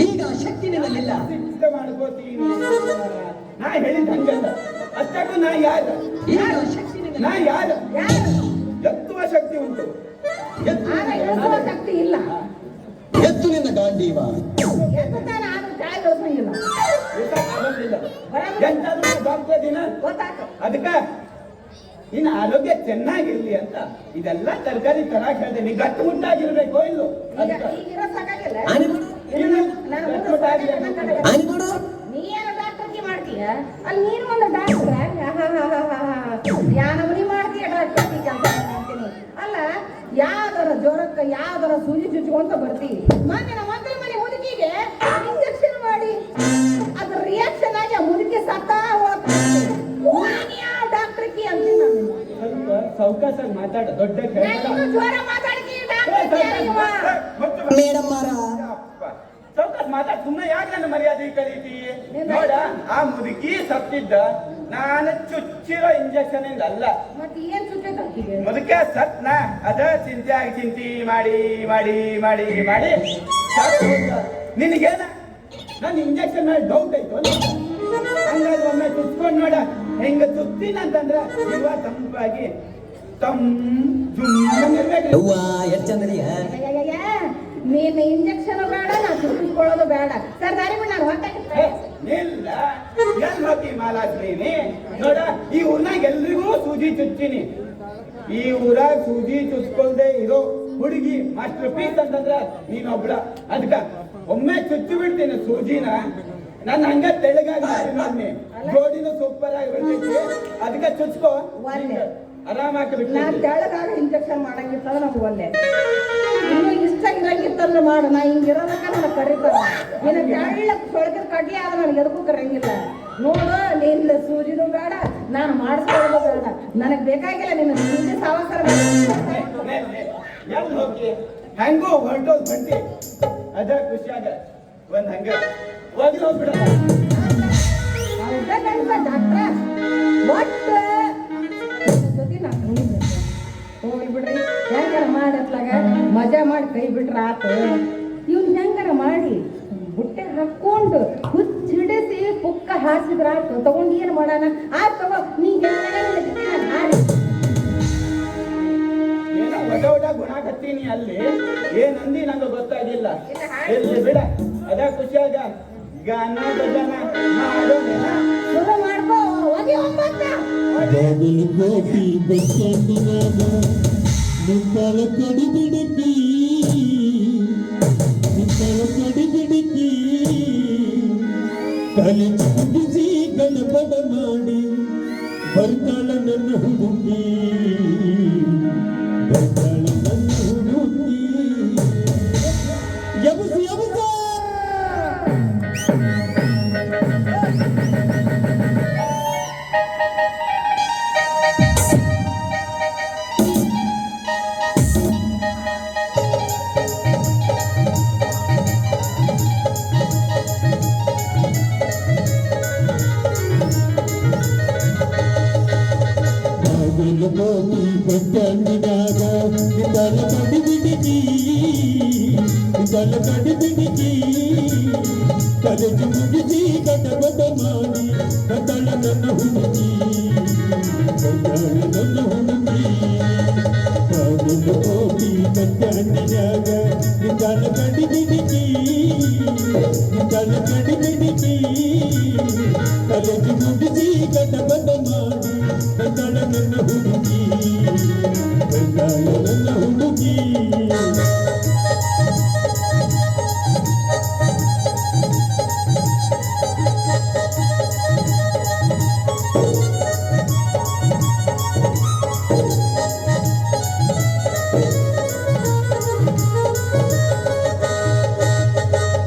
ಈಗ ಶಕ್ತಿ ನಿನ್ನಲ್ಲಿಲ್ಲ ಸಿದ್ಧ ಮಾಡ್ಕೋತೀನಿ ನಾ ಹೇಳಿದ ಹಂಗಲ್ಲ ಅಷ್ಟಕ್ಕೂ ನಾ ಯಾರ ನಾ ಯಾರ ಎತ್ತುವ ಶಕ್ತಿ ಉಂಟು ಎತ್ತುವ ಶಕ್ತಿ ಇಲ್ಲ ಎತ್ತು ನಿನ್ನ ಗಾಂಡೀವ ಎತ್ತುತ್ತಾನೆ ಆದ್ರೂ ಕೆಳಗೆ ಇಳಿಸಂಗಿಲ್ಲ ಆಗೋದಿಲ್ಲ ಬರಬ ಎಂತಾದ್ರೂ ಡಾಕ್ಟರ್ ದಿನ ಗೊತ್ತಾಯ್ತು. ಅದಕ್ಕ ನಿನ್ನ ಆರೋಗ್ಯ ಚೆನ್ನಾಗಿರ್ಲಿ ಅಂತ ಇದೆಲ್ಲ ತರಕಾರಿ ತರಾಕ್ ಹೇಳ್ದೆ ನೀ ಗಟ್ಟು ಮುಟ್ಟಾಗಿರ್ಬೇಕು ಇಲ್ಲು ಈಗ ಈಗಿರೋ ಸಾಕಾಗಿಲ್ಲ ಆನೆ ಮಾಡು ನಾನು ಮುಂದೆ ಸಾಕಾಗಲ್ಲ. ಆನೆ ಮಾಡು ನೀ ಏನು ಡಾಕ್ಟರ್ಗೆ ಮಾಡ್ತೀಯ ಅಲ್ಲಿ ನೀನು ಒಂದು ಡಾಕ್ಟ್ರ ಯಾನಮನಿ ಮಾಡ್ತೀಯ ಡಾಕ್ಟರ್ಗೆ ಕೆಲಸ ಮಾಡ್ತೀನಿ ಅಲ್ಲ ಯಾವ್ದಾರ ಜ್ವರಕ್ಕೆ ಯಾವ್ದಾರ ಸೂಜಿ ಚುಚ್ಕೊಂತ ಬರ್ತೀವಿ ಮೊನ್ನೆ ನಮ್ಮ ಮಕ್ಕಳ ಮನೆ ಮುದುಕಿಗೆ ಇಂಜೆಕ್ಷನ್ ಮಾಡಿ ಅದ್ರ ರಿಯಾಕ್ಷನ್ ಆಗಿ ಆ ಮುದುಕಿ ಸತ್ತ ಯಾವ ಡಾಕ್ಟರ್ಗೆ ಅಂತೀನಿ ನಾನು ಸ್ವಲ್ಪ ಸಾವಕಾಶಾಗಿ ಮಾತಾಡ ದೊಡ್ಡ ನಾನು ಜ್ವರ ಮಾತಾಡ್ತೀನಿ ಡಾಕ್ಟರ್ ಮೇಡಮ್ ಮಾರ ಸಾವಕಾಶ ಮಾತಾಡ್ ಸುಮ್ಮನೆ ಯಾಕೆ ನನ್ನ ಮರ್ಯಾದೆ ಕರೀತಿ ನೋಡ ಆ ಮುದುಕಿ ಸತ್ತಿದ್ದ ನಾನು ಚುಚ್ಚಿರೋ ಇಂಜೆಕ್ಷನ್ ಇಂದ ಅಲ್ಲ ಮತ್ತೆ ಏನ್ ಸುತ್ತಿಗೆ ಮುದುಕ ಸತ್ನ ಅದ ಚಿಂತೆ ಆಗಿ ಚಿಂತೆ ಮಾಡಿ ಮಾಡಿ ಮಾಡಿ ಮಾಡಿ ಸತ್ ಹೋದ. ನಿನಗೇನ ನನ್ನ ಇಂಜೆಕ್ಷನ್ ಮೇಲೆ ಡೌಟ್ ಐತು ಹಂಗಾಗಿ ಒಮ್ಮೆ ಚುಚ್ಕೊಂಡ್ ನೋಡ ಹೆಂಗ ಚುತ್ತೀನ ಅಂತಂದ್ರೆ ಇವ ತಂಪಾಗಿ ಜುಮ್ಮಿರ್ಬೇಕು ಅವ್ವ ಎಷ್ಟು ಚಂದನಿಯ ನೀನು ಇಂಜೆಕ್ಷನ್ ಬೇಡ ನಾ ಸುತ್ತಿಕೊಳ್ಳೋದು ಬೇಡ ಸರ್ ದಾರಿ ಬಿಡು ನಾನು ಹೊತ್ತಾಗಿರ್ತೇನೆ ಇಲ್ಲ ಎಲ್ಲಿ ಹೋಗಿ ಮಾಲಾಶ್ರೀನಿ ನೋಡ ಈ ಊರ್ನಾಗ ಎಲ್ರಿಗೂ ಸೂಜಿ ಚುಚ್ಚಿನಿ ಈ ಊರಾಗ ಸೂಜಿ ಚುಚ್ಕೊಳ್ದೆ ಇರೋ ಹುಡುಗಿ ಮಾಸ್ಟರ್ ಪೀಸ್ ಅಂತಂದ್ರ ನೀನೊಬ್ಳ ಅದಕ್ಕ ಒಮ್ಮೆ ಚುಚ್ಚಿ ಬಿಡ್ತೀನಿ ಸೂಜಿನ ನಾನು ಹಂಗ ತೆಳ್ಳಗಾಗಿ ನೋಡಿ ಜೋಡಿನೂ ಸೂಪರ್ ಆಗಿ ಬಿಡ್ತೈತಿ ಅದಕ್ಕೆ ಚುಚ್ಕೋ ಆರಾಮಾಗಿ ನಾನು ಬಿಡ್ತೀನಿ ತೆಳಗಾಗ ಇಂಜೆಕ್ಷನ್ ಮಾಡಂಗಿತ್ತಂದ್ರೆ ನಮ್ಗೆ ಒಲ್ಲೆ ಇನ್ನು ಇಷ್ಟ ಇರಂಗಿತ್ತಂದ್ರೆ ಮಾಡು ನಾ ಹಿಂಗಿರೋದಕ್ಕ ನನಗೆ ಕರೀತಾರೆ ನಿನ್ನ ತೆಳ್ಳಕ್ಕೆ ಸೊಳಗಿದ ಕಡ್ಲಿ ಆದ್ರೆ ನನಗೆ ಎದಕ್ಕೂ ಕರಂಗಿಲ್ಲ ನೋಡು ನಿನ್ನ ಸೂಜಿನೂ ಬೇಡ ನಾನು ಮಾಡಿಸ್ಕೊಳ್ಳೋದು ಬೇಡ ನನಗೆ ಬೇಕಾಗಿಲ್ಲ ನಿನ್ನ ಸೂಜಿ ಸಾವಕಾರ ಎಲ್ಲಿ ಹೋಗಿ ಹೆಂಗೋ ಹೊರಟೋದ್ ಬಂದಿ ಅದ ಖುಷಿಯಾಗ ಒಂದ್ ಹಂಗ ಹೋಗಿ ಹೋಗ್ಬಿಡ ಡಾಕ್ಟ್ರ ಒಟ್ಟು ಜೊತೆ ನಾನು ಹೋಗ್ಲಿ ಬಿಡ್ರಿ ಹೆಂಗಾರ ಮಾಡತ್ಲಾಗ ಮಜಾ ಮಾಡಿ ಕೈ ಬಿಟ್ರ ಆತು ಇವ್ನ ಹೆಂಗಾರ ಮಾಡಿ ಬುಟ್ಟೆ ಹಾಕೊಂಡು ಹುಚ್ಚಿಡಿಸಿ ಪುಕ್ಕ ಹಾಸಿದ್ರ ಆತು ತಗೊಂಡು ಏನು ಮಾಡೋಣ ಆಯ್ತು ತಗೋ ನೀ ಏನ ಒಡ ಒಡ ಗುಣ ಕತ್ತೀನಿ ಅಲ್ಲಿ ಏನಂದಿ ನಂಗೆ ಗೊತ್ತಾಗಿಲ್ಲ ಎಲ್ಲಿ ಬಿಡ ಅದ ಖುಷಿಯಾಗ ಗಾನ ಭಜನ ಮಾಡೋಣ ಶುರು ಮಾಡ್ಕೋ ಹೋಗಿ ಒಂಬತ್ತ ಬಾಗಿಲು ಕೋಟಿ ಬಸ್ಸಂಡಿನಾಗ ನಿಂತಳ ಕಡಿಬಿಡಿಕಿ ತಲೆ ಚುಂಬಿಸಿ ಗಣಪಡ ಮಾಡಿ ಬರ್ತಾಳ ನನ್ನ ಹುಡುಗಿ ಬರ್ತಾಳ ನನ್ನ ಹುಡುಗಿ ಯಬಸು ಯಬಸ ಗೋಪಿ ಬಟ್ಟಂಡಿನಾಗ ನಿಂತಳ ಕಡಿಬಿಡಿಕಿ ಕಲೆಜು ಮುಗಿಸಿ ಗಟಬಟ ಮಾಡಿ ಕತ್ತಳ ನನ್ನ ಹುಡುಗಿ ಬಾಗಿಲು ಗೋಪಿ ಬಟ್ಟಂಡಿನಾಗ ನಿಂತಳ ಕಡಿಬಿಡಿಕಿ ಕಲೆಜು ಮುಗಿಸಿ ಗಟಬಟ ಮಾಡಿ ಕತ್ತಳ ನನ್ನ ಹುಡುಗಿ ನನ್ನ ಹುಡುಗಿ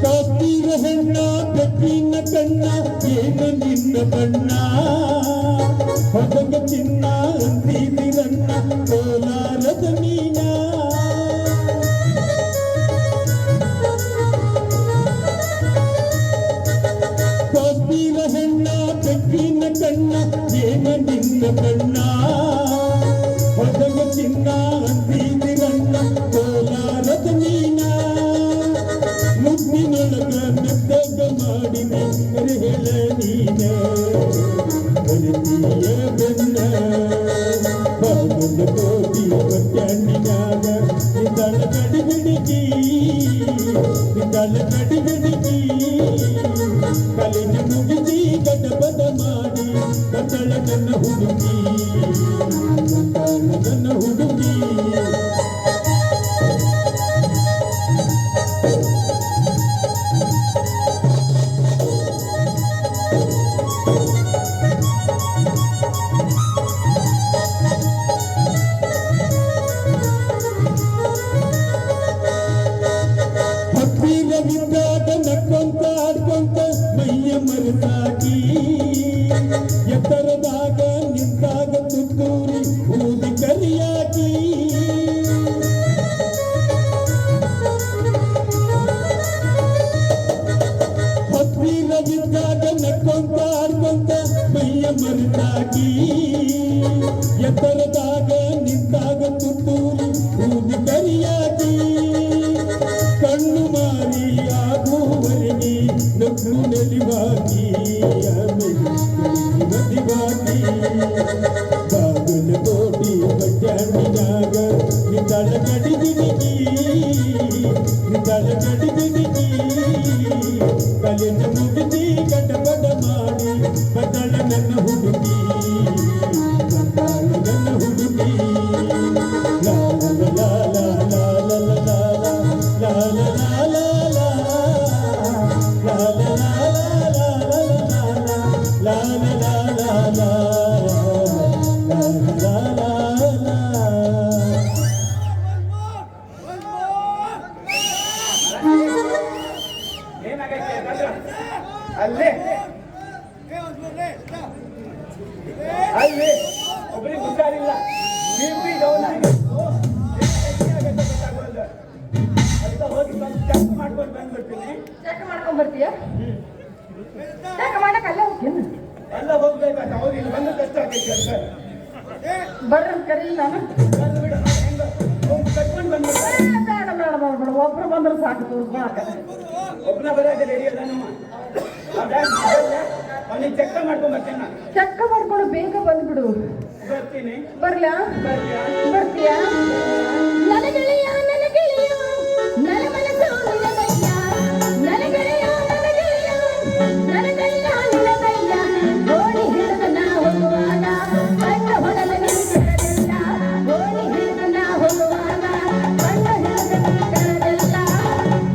ಕಾಶ್ಮೀರ ಹೆಣ್ಣ ಬೆಕ್ಕಿನ ಕಣ್ಣ ಏನು ನಿನ್ನ ಬಣ್ಣ ಹೊಸಗ ಚಿನ್ನ ಅಂತಿದಿರಣ್ಣ ಕೋಲಾರದ ಮೀನ ಕಾಶ್ಮೀರ ಹೆಣ್ಣ ಬೆಕ್ಕಿನ ಕಣ್ಣ ಏನು ನಿನ್ನ ಬಣ್ಣ ಹೊಸಗ ಚಿನ್ನ ಅಂತಿದಿರಣ್ಣ ಕೋಲಾರದ ಮೀನ ಮುದ್ದಿನೊಳಗ ಮೆತ್ತಗ ಮಾಡಿದೆ ಹೇಳ ನೀನ ಬರುತ್ತೀಯ ಬೆನ್ನ ಬಾಗಿಲು ಕೋಟಿ ಬಟ್ಟಣ್ಣಿನಾಗ ನಿಂತಳ ಕಡಿಬಿಡಿಕಿ ಕಲೆಜು ಮುಗಿಸಿ ಗಟಪದ ಆಡ್ಕೊಂತ ಮೈಯ ಮರೆತಾಕಿ ಎತ್ತರದಾಗ ನಿಂತಾಗ ತುತ್ತೂರಿ ಊದಿ ಕರಿಯಾಕಿ ಹತ್ತಿರವಿದ್ದಾಗ ನಕ್ಕೊಂತ ಆಡ್ಕೊಂತ ಮೈಯ ಮರೆತಾಕಿ ಎತ್ತರದಾಗ ನಿಂತಾಗ ತುತ್ತೂರಿ ಊದಿ ಕರಿಯಾಕಿ ಕಣ್ಣು ಮಾರಿ ಆಗುವವರೆಗೆ ನಕ್ಕು ನೆಲಿವಾಗಿ ನದಿವಾಗಿ ಬಾಗಲಕೋಟಿ ಬಡ್ಯಾಣಿನಾಗ ನಿಂತಾಳ ಗಡಿಗಿಡಿಗಿ ನಿಂತಾಳ ಗಡಿಗಿಡಿಗಿ ಕಲಿನ ಮುಗಿದಿ ಗಡಬಡ ಮಾಡಿ ಬದಳ ನನ್ನ ಹುಡುಗಿ ಬದಳ ನನ್ನ ಹುಡುಗಿ ಲಾ ಲಾ ಲಾ ಲಾ ಲಾ ಲಾ ಲಾ ಲಾ ಲಾ ಲಾ ಲಾ ಲಾ ಲಾ ಏನಾಗೈತೆ ಅಂತಂದ್ರೆ ಅಲ್ಲೇ ಅಲ್ಲಿ ಒಬ್ಬರಿಗೆ ಹುಷಾರಿಲ್ಲ BP ಡೌನ್ ಆಗಿತ್ತು ಗೊತ್ತಾಗೋಲ್ಲ ಅಂತ ಹೋಗಿ ಸ್ವಲ್ಪ ಚೆಕ್ ಮಾಡ್ಕೊಂಡು ಬಂದ್ಬಿಡ್ತೀನಿ ಚೆಕ್ ಮಾಡ್ಕೊಂಡ್ ಬರ್ತೀಯ ಚೆಕ್ ಮಾಡಕ್ ಅಲ್ಲೇ ಹೋಗ್ತೀನಿ ಎಲ್ಲ ಹೋಗ್ಬೇಕಾದ್ರೆ ಅವ್ರು ಇಲ್ಲಿ ಬಂದು ಕಷ್ಟ ಆಗೈತೆ ಅಂತ ಬರ್ರಿ ಕರೀಲಿ ನಾನು ಬಂದ್ಬಿಡು ಹೆಂಗ ಹೋಗಿ ಕಟ್ಕೊಂಡು ಬಂದ್ಬಿಡ್ತಾರೆ ಬೇಡ ಬೇಡ ಬೇಡ ಬೇಡ ಒಬ್ರು ಬಂದ್ರೆ ಸಾಕು ತೋರ್ಸ್ಕೊಳಕ ಒಬ್ಬನ ಬರೋಕೆ ರೆಡಿ ಅದ ನಮ್ಮ ಅವನಿಗೆ ಚೆಕ್ ಮಾಡ್ಕೊಂಡ್ ಬರ್ತೀನಿ ನಾನು ಚೆಕ್ ಮಾಡ್ಕೊಂಡು ಬೇಗ ಬಂದ್ಬಿಡು ಬರ್ತೀನಿ ಬರ್ಲಾ ಬರ್ತೀಯಾ ನನ್ನ ಗೆಳೆಯ ನನ್ನ ಗೆಳೆಯ ನನ್ನ ಮನಸ್ಸು ನಿನ್ನದಯ್ಯ ನನ್ನ ಗೆಳೆಯ ನನ್ನ ಗೆಳೆಯ ನನ್ನ ಕೈಯ ನಿನ್ನದಯ್ಯ ಗೋಣಿ ಹಿಡಿದು ನಾ ಹೋಗುವಾಗ ಕಣ್ಣು ಹೊಡೆದ ನೀನು ಕರೆದಲ್ಲ ಗೋಣಿ ಹಿಡಿದು ನಾ ಹೋಗುವಾಗ ಕಣ್ಣು ಹಿಡಿದು ನೀನು ಕರೆದಲ್ಲ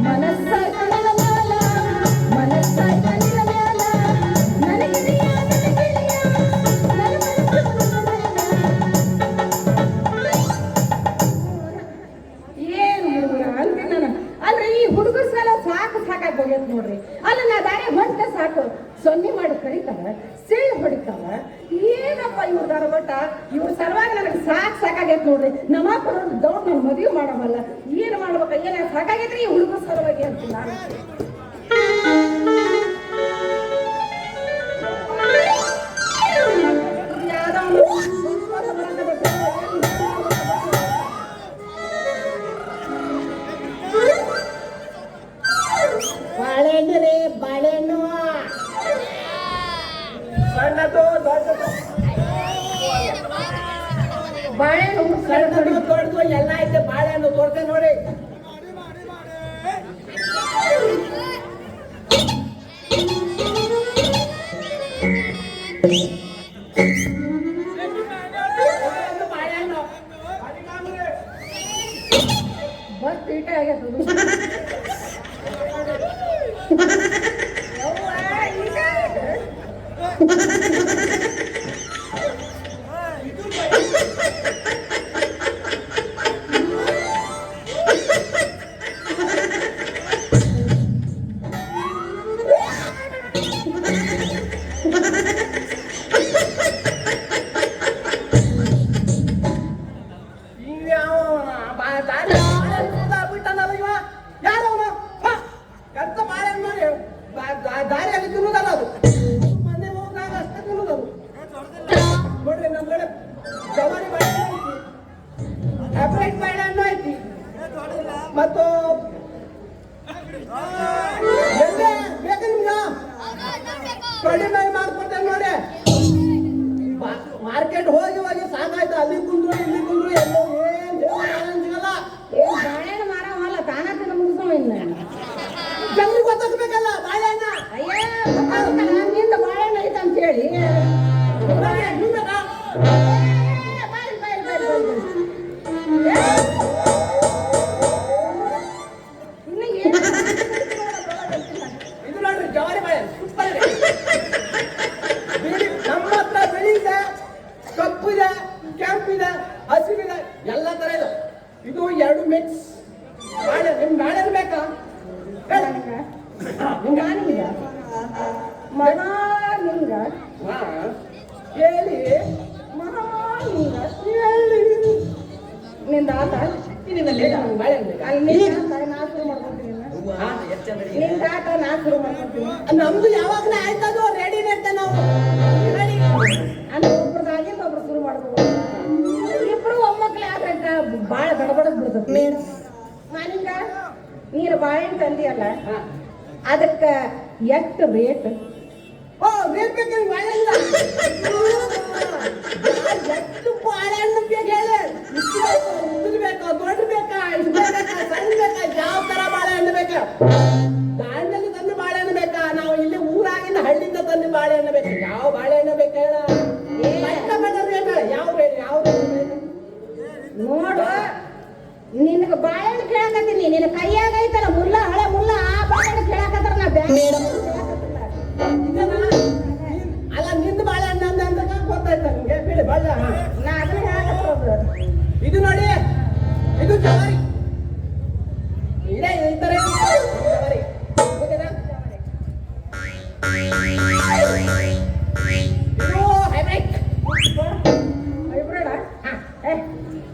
ಮನಸ್ಸಾಯ್ತು ನಿನ್ನ ಮ್ಯಾಲ ಮನಸ್ಸಾಯ್ತು ನಿನ್ನ ಮ್ಯಾಲ ನನ್ನ ಗೆಳೆಯ ನನ್ನ ಗೆಳೆಯ ನನ್ನ ಮನಸ್ಸು ಏನು ಹುಡುಗರ ಅಂತೀನಿ ನಾನು ಅಲ್ರಿ ಈ ಹುಡುಗರ ಸಲ ಸಾಕು ಸಾಕಾಗಿ ಹೋಗ್ಯತ್ ನೋಡ್ರಿ ಅಲ್ಲ ನಾ ದಾರಿ ಹೊಂಟ ಸಾಕು ಸೊನ್ನೆ ಮಾಡಿ ಕರೀತಾರ ಸಿಳ್ಳು ಹೊಡಿತಾರ ಏನಪ್ಪ ಇವ್ರದಾರ ಬಟ್ಟ ಇವ್ರ ಸಲುವಾಗಿ ನನಗೆ ಸಾಕಾಗೈತ್ ನೋಡ್ರಿ ನಮ್ಮ ಅಪ್ಪನವ್ರು ದೌಡ್ ನಾನು ಮದುವೆ ಮಾಡಬಲ್ಲ ಏನು ಮಾಡ್ಬೇಕ ಏನ ಸಾಕಾಗೈತ್ರಿ ಈ ಹುಡುಗರ ಸಲುವಾಗಿ ಅಂತೀನಿ ನಾನು ಬಾಳೆಹಣ್ಣು ರೀ ಬಾಳೆಹಣ್ಣು ಸಣ್ಣದು ದೊಡ್ಡದು ಬಾಳೆಹಣ್ಣು ಸಣ್ಣದು ದೊಡ್ಡದು ಎಲ್ಲ ಐತೆ ಬಾಳೆಹಣ್ಣು ತೋರ್ತೆ ನೋಡಿ ಬಾಳೆಹಣ್ಣು ಬಸ್ ತೀಟ ಆಗೈತದು ದಾರಿಯಲ್ಲಿ ತಿನ್ನುವುದಲ್ಲ ಅದು ಮನೆ ಹೋದಾಗ ಅಷ್ಟೇ ತಿನ್ನುವುದು ನೋಡ್ರಿ ನಮ್ಮ ಕಡೆ ಜವಾರಿ ಬಾಳೆಹಣ್ಣು ಐತಿ ಹೈಬ್ರಿಡ್ ಬಾಳೆಹಣ್ಣು ಐತಿ ಮತ್ತು ಎಲ್ಲೇ ಬೇಕು ನಿಮ್ಗೆ ಕಡಿಮೆ ಮಾಡ್ಕೊಡ್ತೇನೆ ನೋಡಿ ಮಾರ್ಕೆಟ್ ಹೋಗಿ ಹೋಗಿ ಸಾಕಾಯ್ತು ಅಲ್ಲಿ ಕುಂದ್ರು ಇಲ್ಲಿ ಕುಂದ್ರು ಎಲ್ಲೋ ಏನ್ ಸಿಗಲ್ಲ ಏನ್ ಬಾಳೆಹಣ್ಣು ಮಾರವಲ್ಲ ತಾನ ತಿನ್ನ ಮುಗಿಸೋ ಇಲ್ಲ ಜನರಿಗೆ ಗೊತ್ತಾಗ್ಬೇಕಲ್ಲ ಬಾಳೆಹಣ್ಣ ಅಯ್ಯ ನಿಂದ ಬಾಳೆಹಣ್ಣು ಐತೆ ಅಂತ ಹೇಳಿ ಇದು ನೋಡ್ರಿ ಜವಾರಿ ಬಾಳೆ ಸೂಪರ್ ನಮ್ಮ ಹತ್ರ ಬೆಳಿದೆ ಕಪ್ಪಿದೆ ಕೆಂಪಿದೆ ಹಸಿವಿದೆ ಎಲ್ಲ ತರ ಇದೆ ಇದು ಎರಡು ಮಿಕ್ಸ್ ಬಾಳೆ ನಿಮ್ ಬಾಳೆ ಬೇಕಾ ನಿಮ್ಗೆ ಮಹಾಲಿಂಗ ಹಾ ಹೇಳಿ ಮಹಾಲಿಂಗ ಹೇಳಿ ನಿಂದ ಆತ ಶಕ್ತಿನಿಂದಲಿಲ್ಲ ಅಲ್ಲಿ ನಿಂದ ಆತ ನಾ ಶುರು ಮಾಡ್ಕೊತೀನಿ ನಿಂದ ಆತ ನಾ ಶುರು ಮಾಡ್ಕೊತೀನಿ ನಮ್ದು ಯಾವಾಗಲೇ ಆಯ್ತದು ರೆಡಿನೇ ಇರ್ತೆ ನಾವು ರೆಡಿ ಅಂದ್ರೆ ಒಬ್ರದಾಗಿಂದ ಒಬ್ರು ಶುರು ಮಾಡ್ಕೋಬೋದು ಇಬ್ರು ಒಮ್ಮಕ್ಳೆ ಆದಾಗ ಭಾಳ ಗಡಬಡದ್ ಬಿಡ್ತದೆ ಮಾಲಿಂಗ ನೀನು ಬಾಳೆಹಣ್ಣು ತಂದಿಯಲ್ಲ ಅದಕ್ಕೆ ಎಷ್ಟು ರೇಟ್ ಓ ರೇಟ್ ಬೇಕು ಬಾಳೆಹಣ್ಣು ಎಷ್ಟು ಬಾಳೆಹಣ್ಣು ಬೇಕು ಹೇಳಿ ಇಷ್ಟು ಬೇಕು ಉದ್ದ ಬೇಕಾ ದೊಡ್ಡ ಬೇಕಾ ಇಷ್ಟು ಬೇಕಾ ಸಣ್ಣ ಬೇಕಾ ಯಾವ ತರ ಬಾಳೆಹಣ್ಣು ಬೇಕಾ ದಾಂಡಲ್ಲಿ ತಂದು ಬಾಳೆಹಣ್ಣು ಬೇಕಾ ನಾವು ಇಲ್ಲಿ ಊರಾಗಿಂದ ಹಳ್ಳಿಯಿಂದ ತಂದು ಬಾಳೆಹಣ್ಣು ಬೇಕಾ ಯಾವ ಬಾಳೆಹಣ್ಣು ಬೇಕಾ ಹೇಳ ರೇಟ್ ಯಾವ ರೇಟ್ ಯಾವ ರೇಟ್ ಬೇಕು ನೋಡು ನಿನಗೆ ಬಾಳೆಹಣ್ಣು ಕೇಳಕತ್ತೀನಿ ನಿನ್ನ ಕೈಯಾಗ ಐತಲ್ಲ ಮುಲ್ಲ ಹಳೆ ಮುಲ್ಲ ಆ ಬಾಳೆಹಣ್ಣು ಕೇಳಕತ್ತಾರ ನಾ ಅಲ್ಲ ನಿಂದು ಬಾಳೆಹಣ್ಣು ಅಂತ ಗೊತ್ತಾಯ್ತಾ ನಿಮ್ಗೆ ಬೇಡ ಬಾಳೆ ನಾ ಅದನ್ನ ಹೇಳಕತ್ತಿರೋದು ಇದು ನೋಡಿ ಇದು ಜವಾರಿ ಇದೇ ಈ ತರ ಜವಾರಿ ಓಕೆನಾ ಇದು ಹೈಬ್ರಿಡ್ ಹೈಬ್ರಿಡ್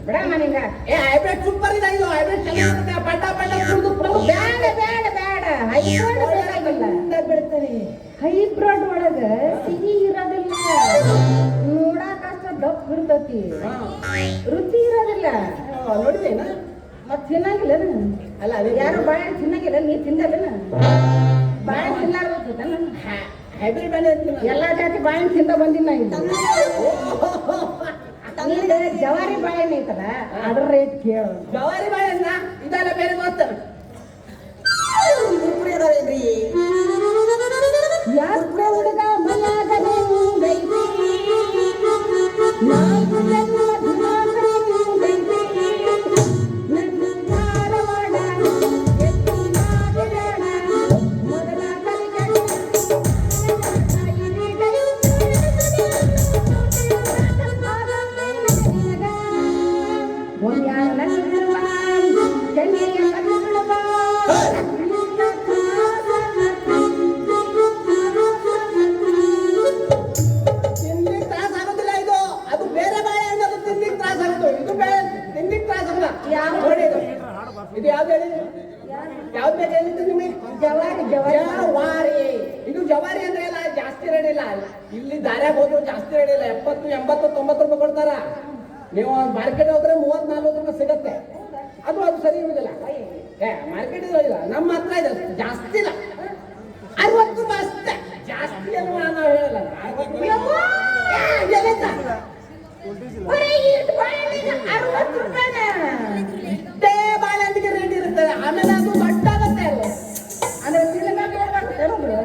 ಬಿಡಮ್ಮ ನಿಂಗ ಹೈಬ್ರಿಡ್ ಸೂಪರ್ ಇದೆ ಇದು ಹೈಬ್ರಿಡ್ ಚೆನ್ನಾಗಿರುತ್ತೆ ಪಟ ಪಟ ಕುಡಿದು ಬೇಡ ಬೇಡ ಬೇಡ ಹೈಬ್ರಿಡ್ ಬೇಕಾಗಿಲ್ಲ ಬಿಡ್ತೀನಿ ಹೈಬ್ರಿಡ್ ಒಳಗ ಸಿಹಿ ಇರೋದಿಲ್ಲ ನೋಡಾಕ ಅಷ್ಟ ದಪ್ಪ ಇರ್ತತಿ ರುಚಿ ಇರೋದಿಲ್ಲ ನೋಡಿದೇನಾ ಮತ್ ತಿನ್ನಂಗಿಲ್ಲ ಅಲ್ಲ ಅದೇ ಯಾರು ಬಾಳೆಹಣ್ಣು ತಿನ್ನಂಗಿಲ್ಲ ನೀ ತಿಂದಲ್ಲ ಬಾಳೆಹಣ್ಣು ತಿನ್ನಾರ ಹೈಬ್ರಿಡ್ ಬಾಳೆ ಎಲ್ಲಾ ಜಾತಿ ಬಾಳೆಹಣ್ಣು ತಿಂದ ಬಂದಿನ ಇಲ್ಲ ನೀನು ಜವಾರಿ ಬಾಳೆಹಣ್ಣು ಐತಲ್ಲ ಅದ್ರ ರೇಟ್ ಕೇಳು ಜವಾರಿ ಬಾಳೆಹಣ್ಣ ಇದೆಲ್ಲ ಬೇರೆ ಗೊತ್ತಲ್ಲ ಯಾಕ ಹುಡುಗ ಮನ್ಯಾಗ ನಿಂಗೈತಿ ನಾಲ್ಕು ಜನ್ಮ ದಿನಾಂಕ ನಿಂಗೈತಿ ನನ್ನ ಧಾರವಾಡ ಎತ್ತಿ ಮಾತಬೇಡ ಮೊದಲ ತಿನ್ಲಿಕ್ಕೆ ತ್ರಾಸ ಆಗೋದಿಲ್ಲ ಇದು ಅದು ಬೇರೆ ಬಾಳೆಹಣ್ಣು ಅದು ತಿನ್ಲಿಕ್ಕೆ ತ್ರಾಸ ಆಗುತ್ತೆ ಇದು ಬೇರೆ ತಿನ್ಲಿಕ್ಕೆ ತ್ರಾಸ ಆಗಲ್ಲ ನೋಡಿ ಇದು ಯಾವ್ದು ಹೇಳಿ ಯಾವ್ದು ಬೇಕು ಹೇಳಿದ್ದು ನಿಮಗೆ ಜವಾರಿ ಜವಾರಿ ಜವಾರಿ ಇದು ಜವಾರಿ ಅಂದ್ರೆ ಎಲ್ಲ ಜಾಸ್ತಿ ರೇಟ್ ಇಲ್ಲ ಇಲ್ಲಿ ದಾರ್ಯಾಗ ಹೋದ್ರು ಜಾಸ್ತಿ ರೇಟ್ ಇಲ್ಲ 70 80 90 ರೂಪಾಯಿ ಕೊಡ್ತಾರ ನೀವು ಮಾರ್ಕೆಟ್ ಹೋದ್ರೆ 30 40 ರೂಪಾಯಿ ಸಿಗತ್ತೆ ಅದು ಸರಿ ಇರುವುದಿಲ್ಲ ಮಾರ್ಕೆಟ್ ಇಲ್ಲ ನಮ್ಮ ಹತ್ರ ಇದೆ ಜಾಸ್ತಿ ಇಲ್ಲ 60 ರೂಪಾಯಿ ಅಷ್ಟೇ ಜಾಸ್ತಿ ಅಲ್ವಾ ನಾವು ಹೇಳಲ್ಲ 60 ಇಷ್ಟೇ ಬಾಳೆಹಣ್ಣಿಗೆ ರೇಟ್ ಇರ್ತದೆ ಆಮೇಲೆ ಅದು ದೊಡ್ಡ ಆಗತ್ತೆ ಅಲ್ಲ ಅಂದ್ರೆ ತಿನ್ನಬೇಕು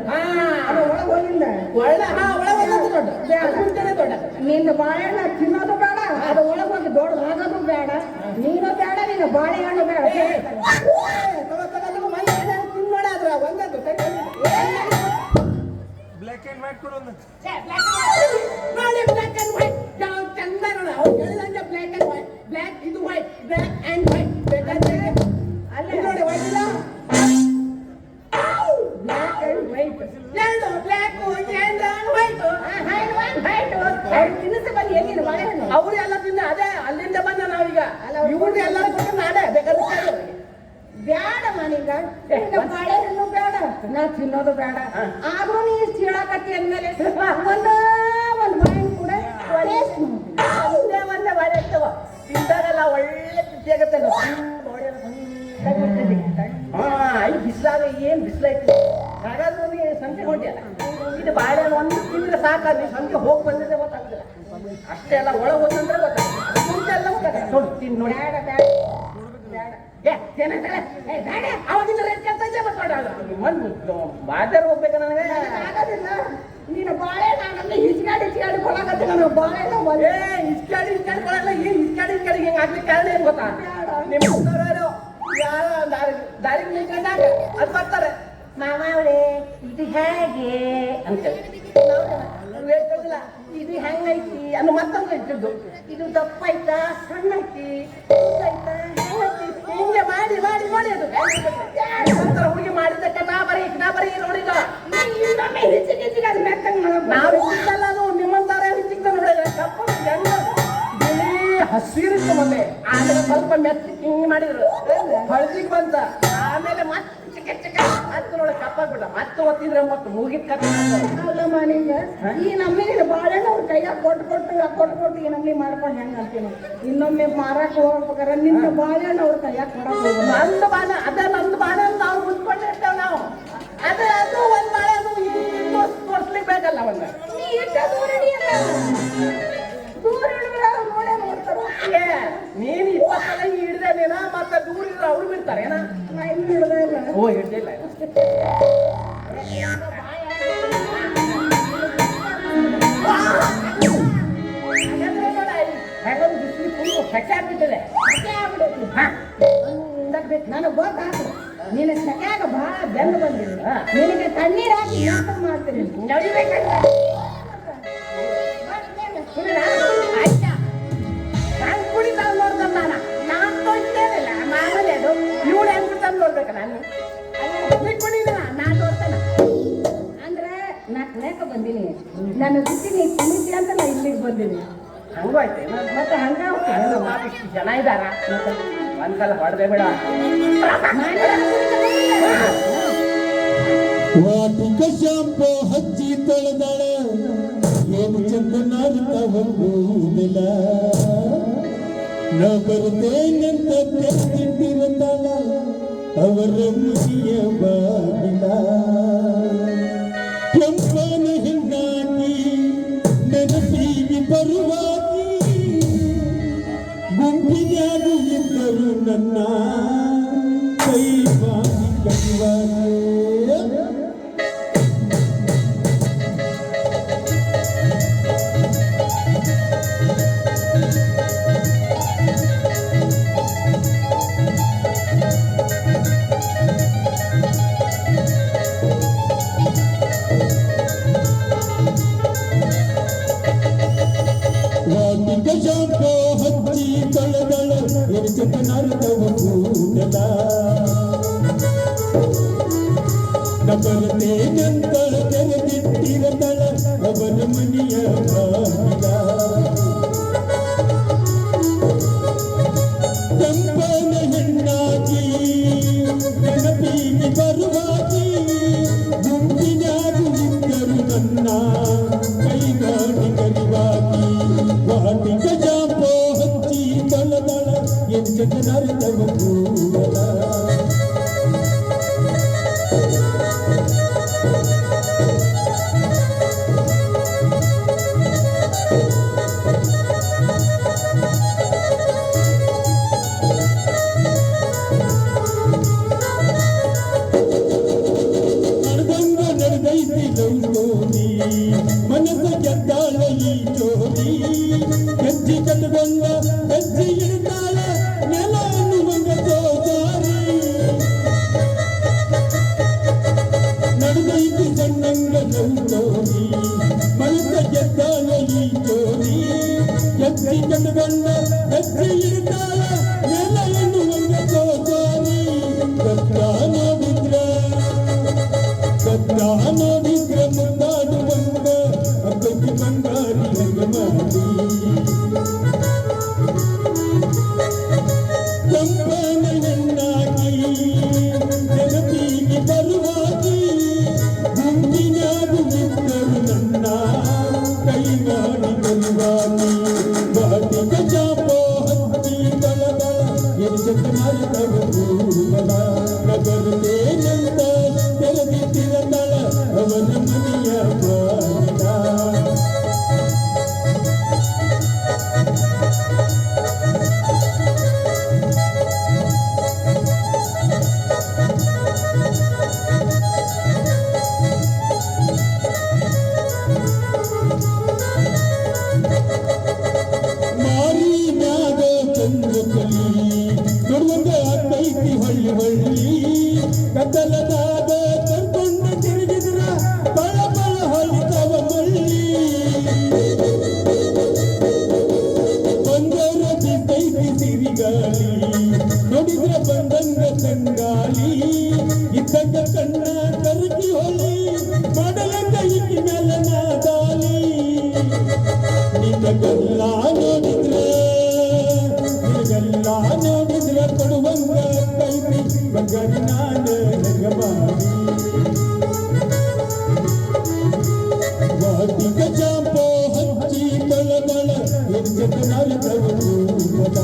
ಹಾ ಒಳಗೆ ಹೋಗಿಲ್ಲ ಒಳಗೆ ದೊಡ್ಡ ಮುಂಚೆನೆ ದೊಡ್ಡ ನಿನ್ನ ಬಾಳೆಹಣ್ಣು ತಿನ್ನೋದು ಬೇಡ ಅದು ಒಳಗೆ ಹೋಗಿ ದೊಡ್ಡದಾಗೋದು ಬೇಡ ನೀನು ಬೇಡ ನಿನ್ನ ಬಾಳೆಹಣ್ಣು ಬೇಡ ತಿನ್ನೋಣ ಅದ್ರ ಒಂದದ್ದು ಬ್ಲ್ಯಾಕ್ ಆ್ಯಂಡ್ ವೈಟ್ ಕೊಡು ಒಂದು ನೋಡಿ ಬ್ಲ್ಯಾಕ್ ಅಂಡ್ ವೈಟ್ ಯಾವ ಚಂದ ನೋಡ ಅವ್ರು ಹೇಳಿದಂಗೆ ಬ್ಲ್ಯಾಕ್ ಅಂಡ್ ವೈಟ್ ಬ್ಲ್ಯಾಕ್ ಇದು ವೈಟ್ ಬ್ಲ್ಯಾಕ್ ಅಂಡ್ ವೈಟ್ ಬೇಕಾದ್ರೆ ಅಲ್ಲ ನೋಡಿ ವೈಟ್ ಇಲ್ಲ ಬ್ಲ್ಯಾಕ್ ಅಂಡ್ ವೈಟ್ ಎರಡು ಬ್ಲ್ಯಾಕ್ ಅಂಡ್ ವೈಟ್ ತಿನ್ನಿಸಿ ಬಂದು ಏನಿಲ್ಲ ಬಾಳೆಹಣ್ಣು ಅವ್ರು ಎಲ್ಲ ತಿಂದ ಅದೇ ಅಲ್ಲಿಂದ ಬಂದ ನಾವೀಗ ಇವ್ರು ಎಲ್ಲ ಕೊಟ್ಟು ನಾನೇ ಬೇಕಾದ್ರೆ ಬೇಡ ಮನೀಗ ಬಾಳೆಹಣ್ಣು ಬೇಡ ನಾ ತಿನ್ನೋದು ಬೇಡ ಆದ್ರೂ ನೀ ಇಷ್ಟು ಹೇಳಕತ್ತಿ ಅಂದ್ಮೇಲೆ ಒಂದು ಬಾಳೆಹಣ್ಣು ಕೂಡ ಒಂದೇ ಬಾಳೆ ಇರ್ತವ ತಿಂದಾಗೆಲ್ಲ ಒಳ್ಳೆ ಖುಷಿ ಆಗುತ್ತೆ ಐದು ಬಿಸಿಲಾಗ ಏನ್ ಬಿಸಿಲೈತಿ ಹಾಗಾದ್ರೆ ನನಗೆ ಸಂಖ್ಯೆ ಹೊಂಟಿಯಲ್ಲ ಇದು ಬಾಳೆ ಒಂದು ತಿಂದ್ರೆ ಸಾಕ ನೀವು ಸಂಖ್ಯೆ ಹೋಗಿ ಬಂದಿದೆ ಗೊತ್ತಾಗುದಿಲ್ಲ ಅಷ್ಟೇ ಎಲ್ಲ ಒಳಗೆ ಹೋದಂದ್ರೆ ಗೊತ್ತಾಗುತ್ತೆ ಮುಂಚೆ ಎಲ್ಲ ಗೊತ್ತಾಗುತ್ತೆ ನೋಡಿ ತಿನ್ ನೋಡಿ ಅವಾಗಿಂದ ರೇಟ್ ಕೆಲಸ ಇದೆ ಬಂದು ಬಾಜಾರ್ ಹೋಗ್ಬೇಕು ನನಗೆ ಆಗೋದಿಲ್ಲ ನೀನು ಬಾಳೆಹಣ್ಣು ಹಿಚ್ಕಾಡಿ ಕೊಡಕತ್ತಿ ನನಗೆ ಬಾಳೆಹಣ್ಣು ಇಸ್ಕಾಡಿ ಕೊಡಲ್ಲ ಏನ್ ಇಸ್ಕಾಡಿ ಹಿಂಗೆ ಆಗ್ಲಿಕ್ಕೆ ಕಾರಣ ಏನ್ ಗೊತ್ತಾ ನಿಮ್ಮ ಯಾರೋ ದಾರಿಗೆ ನಿಂತ್ಕೊಂಡಾಗ ಅದು ಬರ್ತಾರೆ ಮಾಮಾವ್ರೆ ಇದು ಹೇಗೆ ಅಂತ ಹೇಳ್ತಿಲ್ಲ ಇದು ಹೆಂಗೈತಿ ಅನ್ನೋ ಮತ್ತೊಂದು ಇಟ್ಟಿದ್ದು ಇದು ದಪ್ಪ ಐತಾ ಸಣ್ಣ ಐತಿ ಐತಾ ಹಿಂಗೆ ಮಾಡಿ ನೋಡಿ ಅದು ಹುಡುಗಿ ಮಾಡಿದ್ದಕ್ಕೆ ನಾ ಬರೀ ನೋಡಿದ ಇನ್ನೊಮ್ಮೆ ಹೆಚ್ಚಿಗೆ ನಾವು ಇದ್ದಿದ್ದಲ್ಲ ಅದು ನಿಮ್ಮಂತಾರ ಇದ್ದಿದ್ದ ನೋಡಿದ್ರೆ ಕಪ್ಪು ಜನ ಬಿಳಿ ಹಸಿರಿತ್ತು ಮೊನ್ನೆ ಆಮೇಲೆ ಸ್ವಲ್ಪ ಮೆತ್ತಿ ಹಿಂಗ್ ಮಾಡಿದ್ರು ಹಳದಿಗೆ ಬಂತ ಆಮೇಲೆ ಮತ್ತೆ ಚಿಕ್ಕ ಚಿಕ್ಕ ಮತ್ತೆ ನೋಡಿ ಕಪ್ಪಾಗ್ಬಿಟ್ಟ ಮತ್ತೆ ಒತ್ತಿದ್ರೆ ಮತ್ತೆ ಮುಗಿತ್ ಕತ್ತೆ ಅಲ್ಲಮ್ಮ ನಿಂಗೆ ಈ ನಮ್ಮಿನ ಬಾಳೆಹಣ್ಣು ಅವ್ರ ಕೈಯಾಗ ಕೊಟ್ಟು ಈ ನಮ್ನಿ ಮಾಡ್ಕೊಂಡು ಹೆಂಗ ಅಂತೀನಿ ಇನ್ನೊಮ್ಮೆ ಮಾರಾಕ ಹೋಗ್ಬೇಕಾರೆ ನಿನ್ನ ಬಾಳೆಹಣ್ಣು ಅವ್ರ ಕೈಯಾಗ ಕೊಡಕ್ ಹೋಗ್ಬೋದು ನಂದು ಬಾಳೆ ಅದೇ ನಂದು ಬಾಳೆ ನಾವು ಮುಚ್ಕೊಂಡಿರ್ತೇವೆ ನಾವು ಅದು ಒಂದ್ ಬಾಳೆ ಅದು ತೋರ್ಸ್ಲಿಕ್ಕೆ ಬೇಕಲ್ಲ ಒಂದ ನೀನ್ 20 ಸಲ ಹಿಡ್ದೆ ನೀನ ಮತ್ತೆ ದೂರ ಇದ್ರೆ ಅವ್ರು ಬಿಡ್ತಾರೆ ಏನ ನಾ ಇನ್ನು ಹಿಡ್ದೆ ಇಲ್ಲ ಓ ಹಿಡ್ದಿಲ್ಲ ನನಗೆ ಗೊತ್ತಾಯ್ತು ನೀನು ಸೆಕ್ಯಾಗ ಬಹಳ ಬೆಂದು ಬಂದಿಲ್ಲ ನಿನಗೆ ತಣ್ಣೀರು ಹಾಕಿ ಮಾಡ್ತೀನಿ ನಾನು ಕುಡಿತಾವ್ ನೋಡ್ತಾನ ನಾನು ತೊಯ್ತೇನಿಲ್ಲ ಮಾಮೂಲಿ ಅದು ಇವಳು ಹೆಂಗ್ ತಂದು ನೋಡ್ಬೇಕ ನಾನು ಕುಡಿದ ನಾನು ನೋಡ್ತಾನ ಅಂದ್ರೆ ನಾಲ್ಕು ಬಂದೀನಿ ನನ್ನ ಬಿಟ್ಟಿನಿ ಕುಣಿಸಿ ಅಂತ ನಾ ಇಲ್ಲಿಗೆ ಬಂದೀನಿ ಹಂಗಾಯ್ತು ಮತ್ತೆ ಹಂಗ ಇಷ್ಟು ಜನ ಇದ್ದಾರ ಮತ್ತೆ ಒಂದ್ಸಲ ಹೊಡೆದೆ ಬೇಡ ವಾಟಿಕ ಶಾಂಪು ಹಚ್ಚಿ ತೊಳೆದಾಳ ಏನು ಚಂದ ನಾರುತ್ತವಲ್ಲ ನಾ ಬರುತ್ತೇನೆಂತ ತೆಗೆದಿಟ್ಟಿರುತ್ತಾಳ ಅವರ ಮುಗಿಯ ಬಾಗಿಲ ಕೆಂಪನ ಹಿಂದಾಗಿ ನೆನಪಿಗೆ ಬರುವಾಗಿ ಗುಂಪಿನ್ಯಾಗೂ ಇದ್ದರು ನನ್ನ ಕೈ ಬಾಗಿ ಕೈವಾಗೆ ಶಾಂಪು ಹಚ್ಚಿ ತೊಳೆದಳ ಎರು ಚಂದನಾರ್ದವ ಕೂಡಲ ನಬರದೇನಂತ ತೆರೆದಿಟ್ಟಿರದಳ ಅವರ ಮನೆಯ ಬಾಗಿಲ ಕೆಂಪನ ಹೆಣ್ಣಾಗಿ ನೆನಪಿಗೆ ಬರುವಾಗಿ ಗುಂಪಿನಾಗೂ ಇದ್ದರು ನನ್ನ ಕೈಗಾಡಿ ಕರಿವಾಗಿ ವಾಟಿಕ ಶಾಂಪು ಹಚ್ಚಿ ತೊಳೆದಳ ಎರು ಚಂದನಾರ್ದವ ಕೂಡಲ ಮನಸ್ಸ ಗೆದ್ದಾಳ ಈ ಚೋರಿ ಹೆಜ್ಜೆ ಕಟ್ಟಗೊಂಡ ಹೆಜ್ಜೆ ಇಡ್ತಾಳ ನೆಲ ಅನ್ನುವಂಗ ಸೋದಾರಿ ನಡೆದೈತಿ ಸಣ್ಣಂಗ ನೌತೋರಿ ಮನಸ್ಸ ಗೆದ್ದಾಳ ಈ ಚೋರಿ ಹೆಜ್ಜೆ ಕಟ್ಟಗೊಂಡ ಹೆಜ್ಜೆ ಇಡ್ತಾಳ ನೆಲ ಎನ್ನುವಂಗ ಸೋದಾರಿ ನೋಡಿದ್ರ ಮುಂದಾಡುವಂಗ ಅಕ್ಕಿ ಬಂಗಾರಿ ಹೆಂಗ ಮಾಡಿ ಕೆಂಪನ ಹೆಣ್ಣಾಗಿ ನೆನಪಿಗೆ ಬರುವಾಗಿ ಗುಂಪಿನಾಗೂ ಇದ್ದರು ನನ್ನ ಕೈ ಮಾಡಿ ಬರುವಾಗಿ ವಾಟಿಕ ಶಾಂಪು ಹಚ್ಚಿ ತೊಳೆದಳ ಎರು ಚಂದನಾರ್ದವ ಕೂಡಲ ನಗರದೇನಂತ ತೆರೆದಿಟ್ಟಿರದಳ ಅವನ ಮನೆಯ ಬಾಗಿಲ ಮಾರಿ ಮ್ಯಾಗ ಚಂದ್ರ ಕಲಿ ನೋಡುವಂಗ ಆಗ್ತೈತಿ ಹೊಳ್ಳಿ ಹೊಳ್ಳಿ ಕತ್ತಲದಾಗ ಕರ್ಕೊಂಡು ತಿರುಗಿದ್ರ ಬಳ ಬಳ ಹೊಳ್ಳಿ ಕಾಟಿಕ ಚಾಂಪೋ ಹಚ್ಚಿ ತಳದಳ ಎಚ್ಚೆತ್ತು ನಾರಿದವರು ಮದ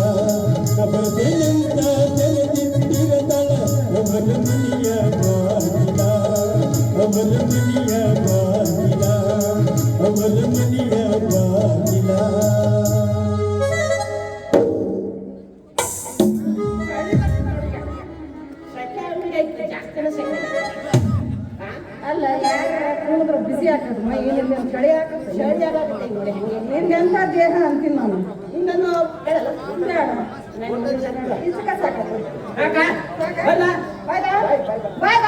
ನಬದೆಯಂತ ತೆರೆದಿಟ್ಟಿರದಳ ಅವರ ಮನೆಯ ಬಾಗಿಲ ಅವರ ಮನೆಯ ಬಾಗಿಲ ಅವರ ಮನೆಯ ಬಾಗಿಲ ಅಲ್ಲ ಯಾರು ಬಿಸಿ ಹಾಕೋದು ಮೈ ಏನಿಲ್ಲ ಚಳಿ ಹಾಕೋದು ಚಳಿ ಆಗತ್ತೆ ನೋಡಿ ನಿನ್ಗೆ ಎಂತ ದೇಹ ಅಂತೀನಿ ನಾನು ಇನ್ನನ್ನು ಹೇಳಲ್ಲ ಬಾಯ್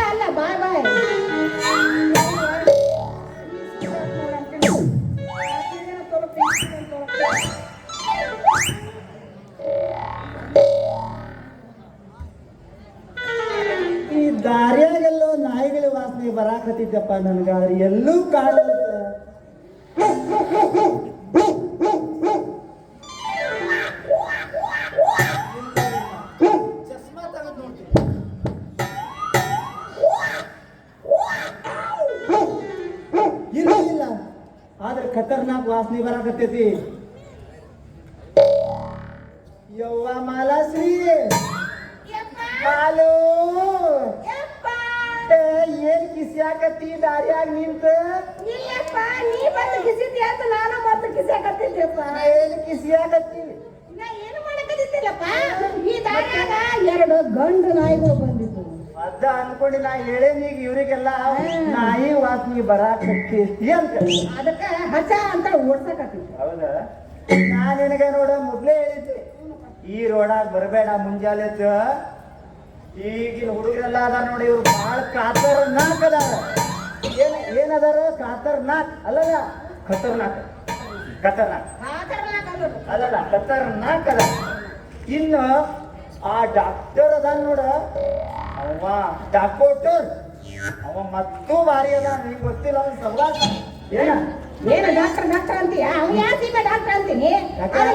ಅಲ್ಲ ಬಾಯ್ ಬಾಯ್ ಈ ದಾರಿಯಾಗೆಲ್ಲೋ ನಾಯಿಗಳ ವಾಸನೆ ಬರಾಕತ್ತಿದ್ದಪ್ಪ ನನಗ ಎಲ್ಲೂ ಕಾಣಲ್ಲ. ಚಸ್ಮಾ ತಗದ್ ನೋಡ್ತೀನಿ. ಇಲ್ಲ ಆದ್ರೆ ಖತರ್ನಾಕ್ ವಾಸನೆ ಬರಾಕತ್ತೈತಿ. ಯವ್ವ ಮಾಲಾಶ್ರೀ ಹಾಲು ಏನ್ ಕಿಸಿಯಾಕತ್ತಿ ದಾರಿಯಾಗ ನಿಂತ ಇಲ್ಲಪ್ಪ ನೀ ಬಂದು ಕಿಸಿದ್ದಿ ಅಂತ ನಾನು ಮತ್ತೆ ಕಿಸಿಯಾಕತ್ತಿದ್ದೆಪ್ಪ ಏನ್ ಕಿಸಿಯಾಕತ್ತಿ ನಾ ಏನು ಮಾಡಕತ್ತಿದ್ದಿಲ್ಲಪ್ಪ ಈ ದಾರಿಯಾಗ ಎರಡು ಗಂಡು ನಾಯಿಗಳು ಬಂದಿತ್ತು ಅದ ಅನ್ಕೊಂಡಿ ನಾ ಹೇಳೇನೀಗ ಇವ್ರಿಗೆಲ್ಲ ನಾಯಿ ವಾಸನೆ ಬರಾಕತ್ತೈತಿ ಅಂತ ಅದಕ್ಕ ಹಸ ಅಂತ ಓಡ್ಸಕತ್ತಿದ್ದೆ ಹೌದಾ ನಾ ನಿನಗೆ ನೋಡ ಮೊದ್ಲೇ ಹೇಳಿದ್ದೆ ಈ ರೋಡಾಗ ಬರಬೇಡ ಮುಂಜಾನೆದ್ದು ಈಗಿನ ಹುಡುಗರೆಲ್ಲ ಅದಾರ ನೋಡಿ ಇವ್ರು ಬಹಳ ಖತರ್ನಾಕ್ ಅದಾರ ಏನದಾರ ಖತರ್ನಾಕ್ ಅಲ್ಲಲ್ಲ ಖತರ್ನಾಕ್ ಅಲ್ಲಲ್ಲ ಖತರ್ನಾಕ್ ಅದ ಇನ್ನು ಆ ಡಾಕ್ಟರ್ ಅದ ನೋಡ ಅವ ಡಾಕ್ಟರ್ ಅವ ಮತ್ತೂ ಭಾರಿ ಅದ ನಿಂಗೆ ಗೊತ್ತಿಲ್ಲ ಅವ್ನ ಸವಾಲ್ ಏನ ಏನು ಡಾಕ್ಟರ್ ಅಂತೀಯ ಅವ್ನು ಯಾವ ಸೀಮೆ ಡಾಕ್ಟರ್ ಅಂತೀನಿ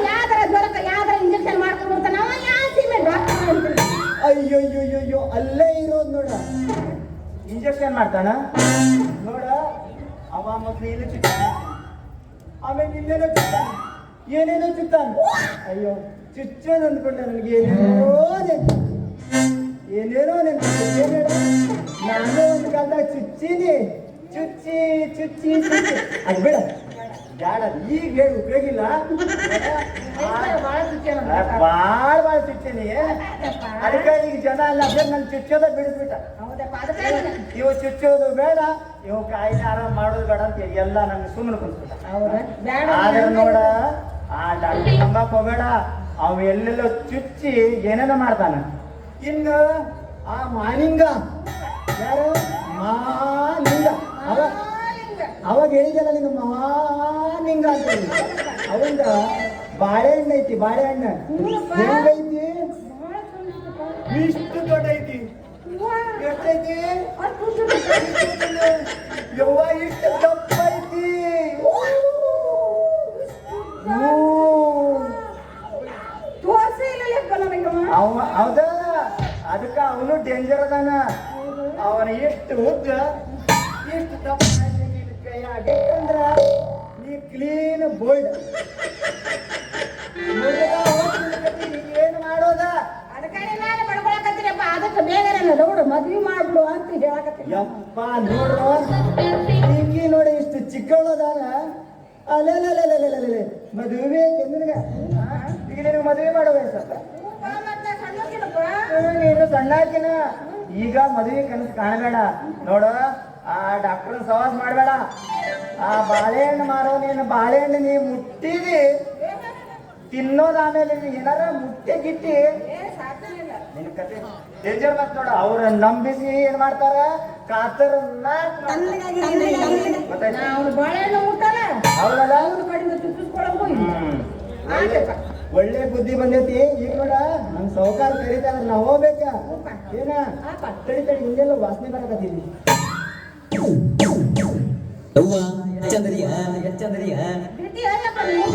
ಯಾವ್ದಾರ ಜ್ವರಕ್ಕೆ ಯಾವ್ದಾರ ಇಂಜೆಕ್ಷನ್ ಮಾಡ್ಕೊಂಡು ಬರ್ತಾನ ಅವ ಯಾವ ಸೀಮೆ ಡಾಕ್ಟರ್ ಅಂತೀನಿ ಅಯ್ಯೋ ಅಲ್ಲೇ ಇರೋದು ನೋಡ ಇಂಜೆಕ್ಷನ್ ಮಾಡ್ತಾನ ನೋಡ ಅವ ಮೊದ್ಲು ಇಲ್ಲಿ ಚುತ್ತಾನ ಆಮೇಲೆ ಇನ್ನೇನೋ ಚುತ್ತಾನ ಏನೇನೋ ಚುತ್ತಾನ ಅಯ್ಯೋ ಚುಚ್ಚೋದು ಅಂದ್ಕೊಂಡೆ ನನಗೆ ಏನೇನೋ ನಾನು ಒಂದು ಕಾಲದಾಗ ಚುಚ್ಚಿ ಅದು ಬೇಡ ಬ್ಯಾಡ ಈಗ ಹೇಳಿ ಉಪಯೋಗಿಲ್ಲ ಭಾಳ ಚುಚ್ಚೇನಿ ಅದಕ್ಕೆ ಈಗ ಜನ ಅಲ್ಲ ನನ್ ಚುಚ್ಚೋದ ಬಿಡಿಸ್ಬಿಟ್ಟ ಇವು ಚುಚ್ಚೋದು ಬೇಡ ಇವು ಕಾಯಿಲೆ ಆರಾಮ್ ಮಾಡೋದು ಬೇಡ ಅಂತ ಎಲ್ಲ ನಂಗೆ ಸುಮ್ಮನೆ ಕುಂತ್ಬಿಟ್ಟ ಆದ್ರೆ ನೋಡ ಆ ಡಾಕ್ಟರ್ ನಂಬಕ್ ಹೋಗ್ಬೇಡ ಅವ ಎಲ್ಲೆಲ್ಲೋ ಚುಚ್ಚಿ ಏನೇನೋ ಮಾಡ್ತಾನ ಇನ್ನು ಆ ಮಾನಿಂಗ ಯಾರು ಮಾನಿಂಗ ಅವಾಗ ಹೇಳಿದಲ್ಲ ನೀನು ಮಾನಿಂಗ ಅಂತ ಅವಂದ ಬಾಳೆಹಣ್ಣು ಐತಿ ಬಾಳೆಹಣ್ಣು ಹೆಂಗೈತಿ ಇಷ್ಟು ದೊಡ್ಡ ಐತಿ ಎಷ್ಟೈತಿ ಯವ್ವ ಇಷ್ಟು ದಪ್ಪ ಐತಿ ಹೌದ ಅದಕ್ಕ ಅವನು ಡೇಂಜರ್ ಅದಾನ ಅವನ ಎಷ್ಟು ಉದ್ದ ಎಷ್ಟು ದಪ್ಪ ಯಾಕಂದ್ರ ನೀ ಕ್ಲೀನ್ ಬೋಲ್ಡ್ ಏನು ಮಾಡೋದ ಅದಕ್ಕೆ ಬೇಗ ನೋಡು ಮದ್ವಿ ಮಾಡ್ಬಿಡು ಅಂತ ಹೇಳಕತ್ತೀನಿ ಯಪ್ಪ ನೋಡ್ರು ಹಿಂಗಿ ನೋಡಿ ಇಷ್ಟು ಚಿಕ್ಕವಳದಾನ ಅಲ್ಲೇ ಮದುವೆ ನಿನಗ ಈಗ ನಿನಗೆ ಮದುವೆ ಮಾಡೋ ವಯಸ್ಸತ್ತ ನೀನು ಸಣ್ಣ ಹಾಕಿನ ಈಗ ಮದುವೆ ಕನಸು ಕಾಣಬೇಡ ನೋಡು ಆ ಡಾಕ್ಟರ್ ಸವಾಸ ಮಾಡಬೇಡ ಆ ಬಾಳೆಹಣ್ಣು ಮಾರೋ ನೀನು ಬಾಳೆಹಣ್ಣು ನೀ ಮುಟ್ಟಿದಿ ತಿನ್ನೋದು ಆಮೇಲೆ ಏನಾರ ಮುಟ್ಟೆ ಗಿಟ್ಟಿ ನಿನ್ ಕತೆ ಡೇಂಜರ್ ಮತ್ ನೋಡ ಅವ್ರ ನಂಬಿಸಿ ಏನ್ ಮಾಡ್ತಾರ ಕಾತರ ಬಾಳೆಹಣ್ಣು ಮುಟ್ಟಲ್ಲ ಹೌದಲ್ಲ ಅವ್ರ ಕಡೆಯಿಂದ ಚುಚ್ಚಿಸ್ಕೊಳಕ್ ಒಳ್ಳೆ ಬುದ್ಧಿ ಬಂದೈತಿ ಈಗ ನೋಡ ನಮ್ ಸೌಕಾರ ಕರೀತಾರ ನಾ ಹೋಗ್ಬೇಕ ಏನ ತಡಿ ಹಿಂದೆಲ್ಲ ವಾಸನೆ ಬರಕತ್ತೀನಿ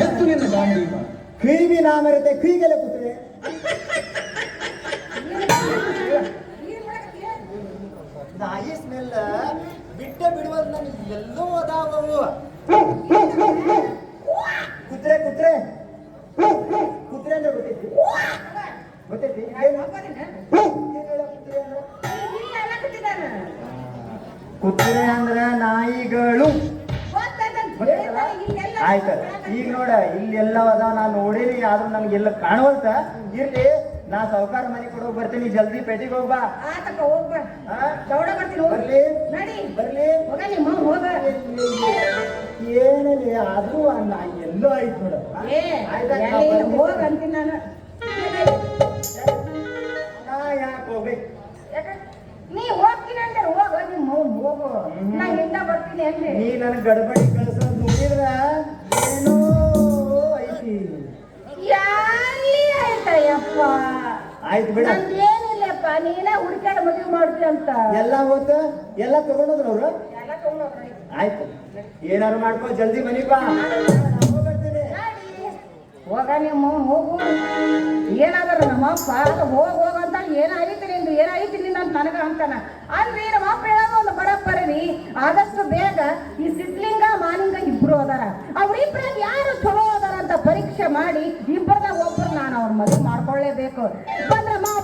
ಎತ್ತು ನಿನ್ನ ಗಾಂಡೀವ ಕುಯ್ಬಿ ನಾ ಮರತೆ ಕುಯ್ಗೆಲ್ಲ ಕೂತ್ರೆ ಎಲ್ಲೋ ಅದಾವವು. ಕುತ್ರೆ ಕುತ್ರೆ ಕುತ್ರೆ ಅಂದ್ರೆ ಗೊತ್ತೈತಿ ಗೊತ್ತೈತಿ ಕುತ್ರೆ ಅಂದ್ರ ನಾಯಿಗಳು. ಆಯ್ತ ಈಗ ನೋಡ ಇಲ್ಲಿ ಎಲ್ಲ ಅದಾವ ನಾ ನೋಡೇನಿ ಆದ್ರೂ ನನ್ಗೆಲ್ಲ ಕಾಣುವಂತ ಇರ್ಲಿ. ನಾ ಸಾವುಕಾರ ಮನೆ ಕೊಡೋಗ್ ಬರ್ತೀನಿ, ಜಲ್ದಿ ಪೇಟೆಗೆ ಹೋಗ್ಬಾ. ಬರ್ಲಿ ಬರ್ಲಿ ಏನಲ್ಲಿ ಆದ್ರೂ ನಾ ಎಲ್ಲೋ ಆಯ್ತು ನೋಡ. ಅಂತೀನಿ ನಾನು. ನಾ ಯಾಕೆ ಹೋಗ್ಬೇಕು? ನೀ ಹೋಗ್ತೀನಿ ಅಂದ್ರೆ ಹೋಗ, ನಿಮ್ಮ ಹೋಗು, ನಾ ಹಿಂದ ಬರ್ತೀನಿ ಅಂದ್ರೆ. ನೀ ನನ್ ಗಡಬಡಿ ಕಳ್ಸೋದ್ ನೋಡಿದ್ರ ಏನೋ ಐತಿ. ಯಾರಿ ಆಯ್ತಯ್ಯಪ್ಪ, ಆಯ್ತು ಬಿಡ, ಏನಿಲ್ಲಪ್ಪ, ನೀನೇ ಹುಡುಕಾಡ ಮದುವೆ ಮಾಡ್ತಿ ಅಂತ. ಎಲ್ಲ ಹೋತ ಎಲ್ಲ ತಗೊಂಡೋದ್ರ ಅವ್ರು. ಎಲ್ಲ ತಗೊಂಡೋಗ್ರಿ. ಆಯ್ತು ಏನಾರು ಮಾಡ್ಕೋ, ಜಲ್ದಿ ಮನಿಗ್ ಬಾ. ಹೋಗ ನಿಮ್ಮ ಹೋಗು. ಏನಾದ್ರ ನಮ್ಮಪ್ಪ ಹೋಗಂತ ಏನಾಯ್ತು ನಿಂದು, ಏನಾಯ್ತು ನಿಂದ ಅಂತ ನನಗ ಅಂತಾನ. ಅಲ್ರಿ ನಮ್ಮಪ್ಪ ಹೇಳೋದು ಒಂದು ಬರಪ್ಪರಿ, ಆದಷ್ಟು ಬೇಗ ಈ ಸಿದ್ಲಿಂಗ ಮಾಲಿಂಗ ಇಬ್ರು ಅದಾರ, ಅವ್ರಿಬ್ರಾಗ ಯಾರು ಚಲೋ ಅದಾರ ಅಂತ ಪರೀಕ್ಷೆ ಮಾಡಿ ಇಬ್ಬರದಾಗ ಒಬ್ರು ನಾನು ಅವ್ರ ಮದುವೆ ಮಾಡ್ಕೊಳ್ಳೇಬೇಕು. ಬಂದ್ರ ಮಾವ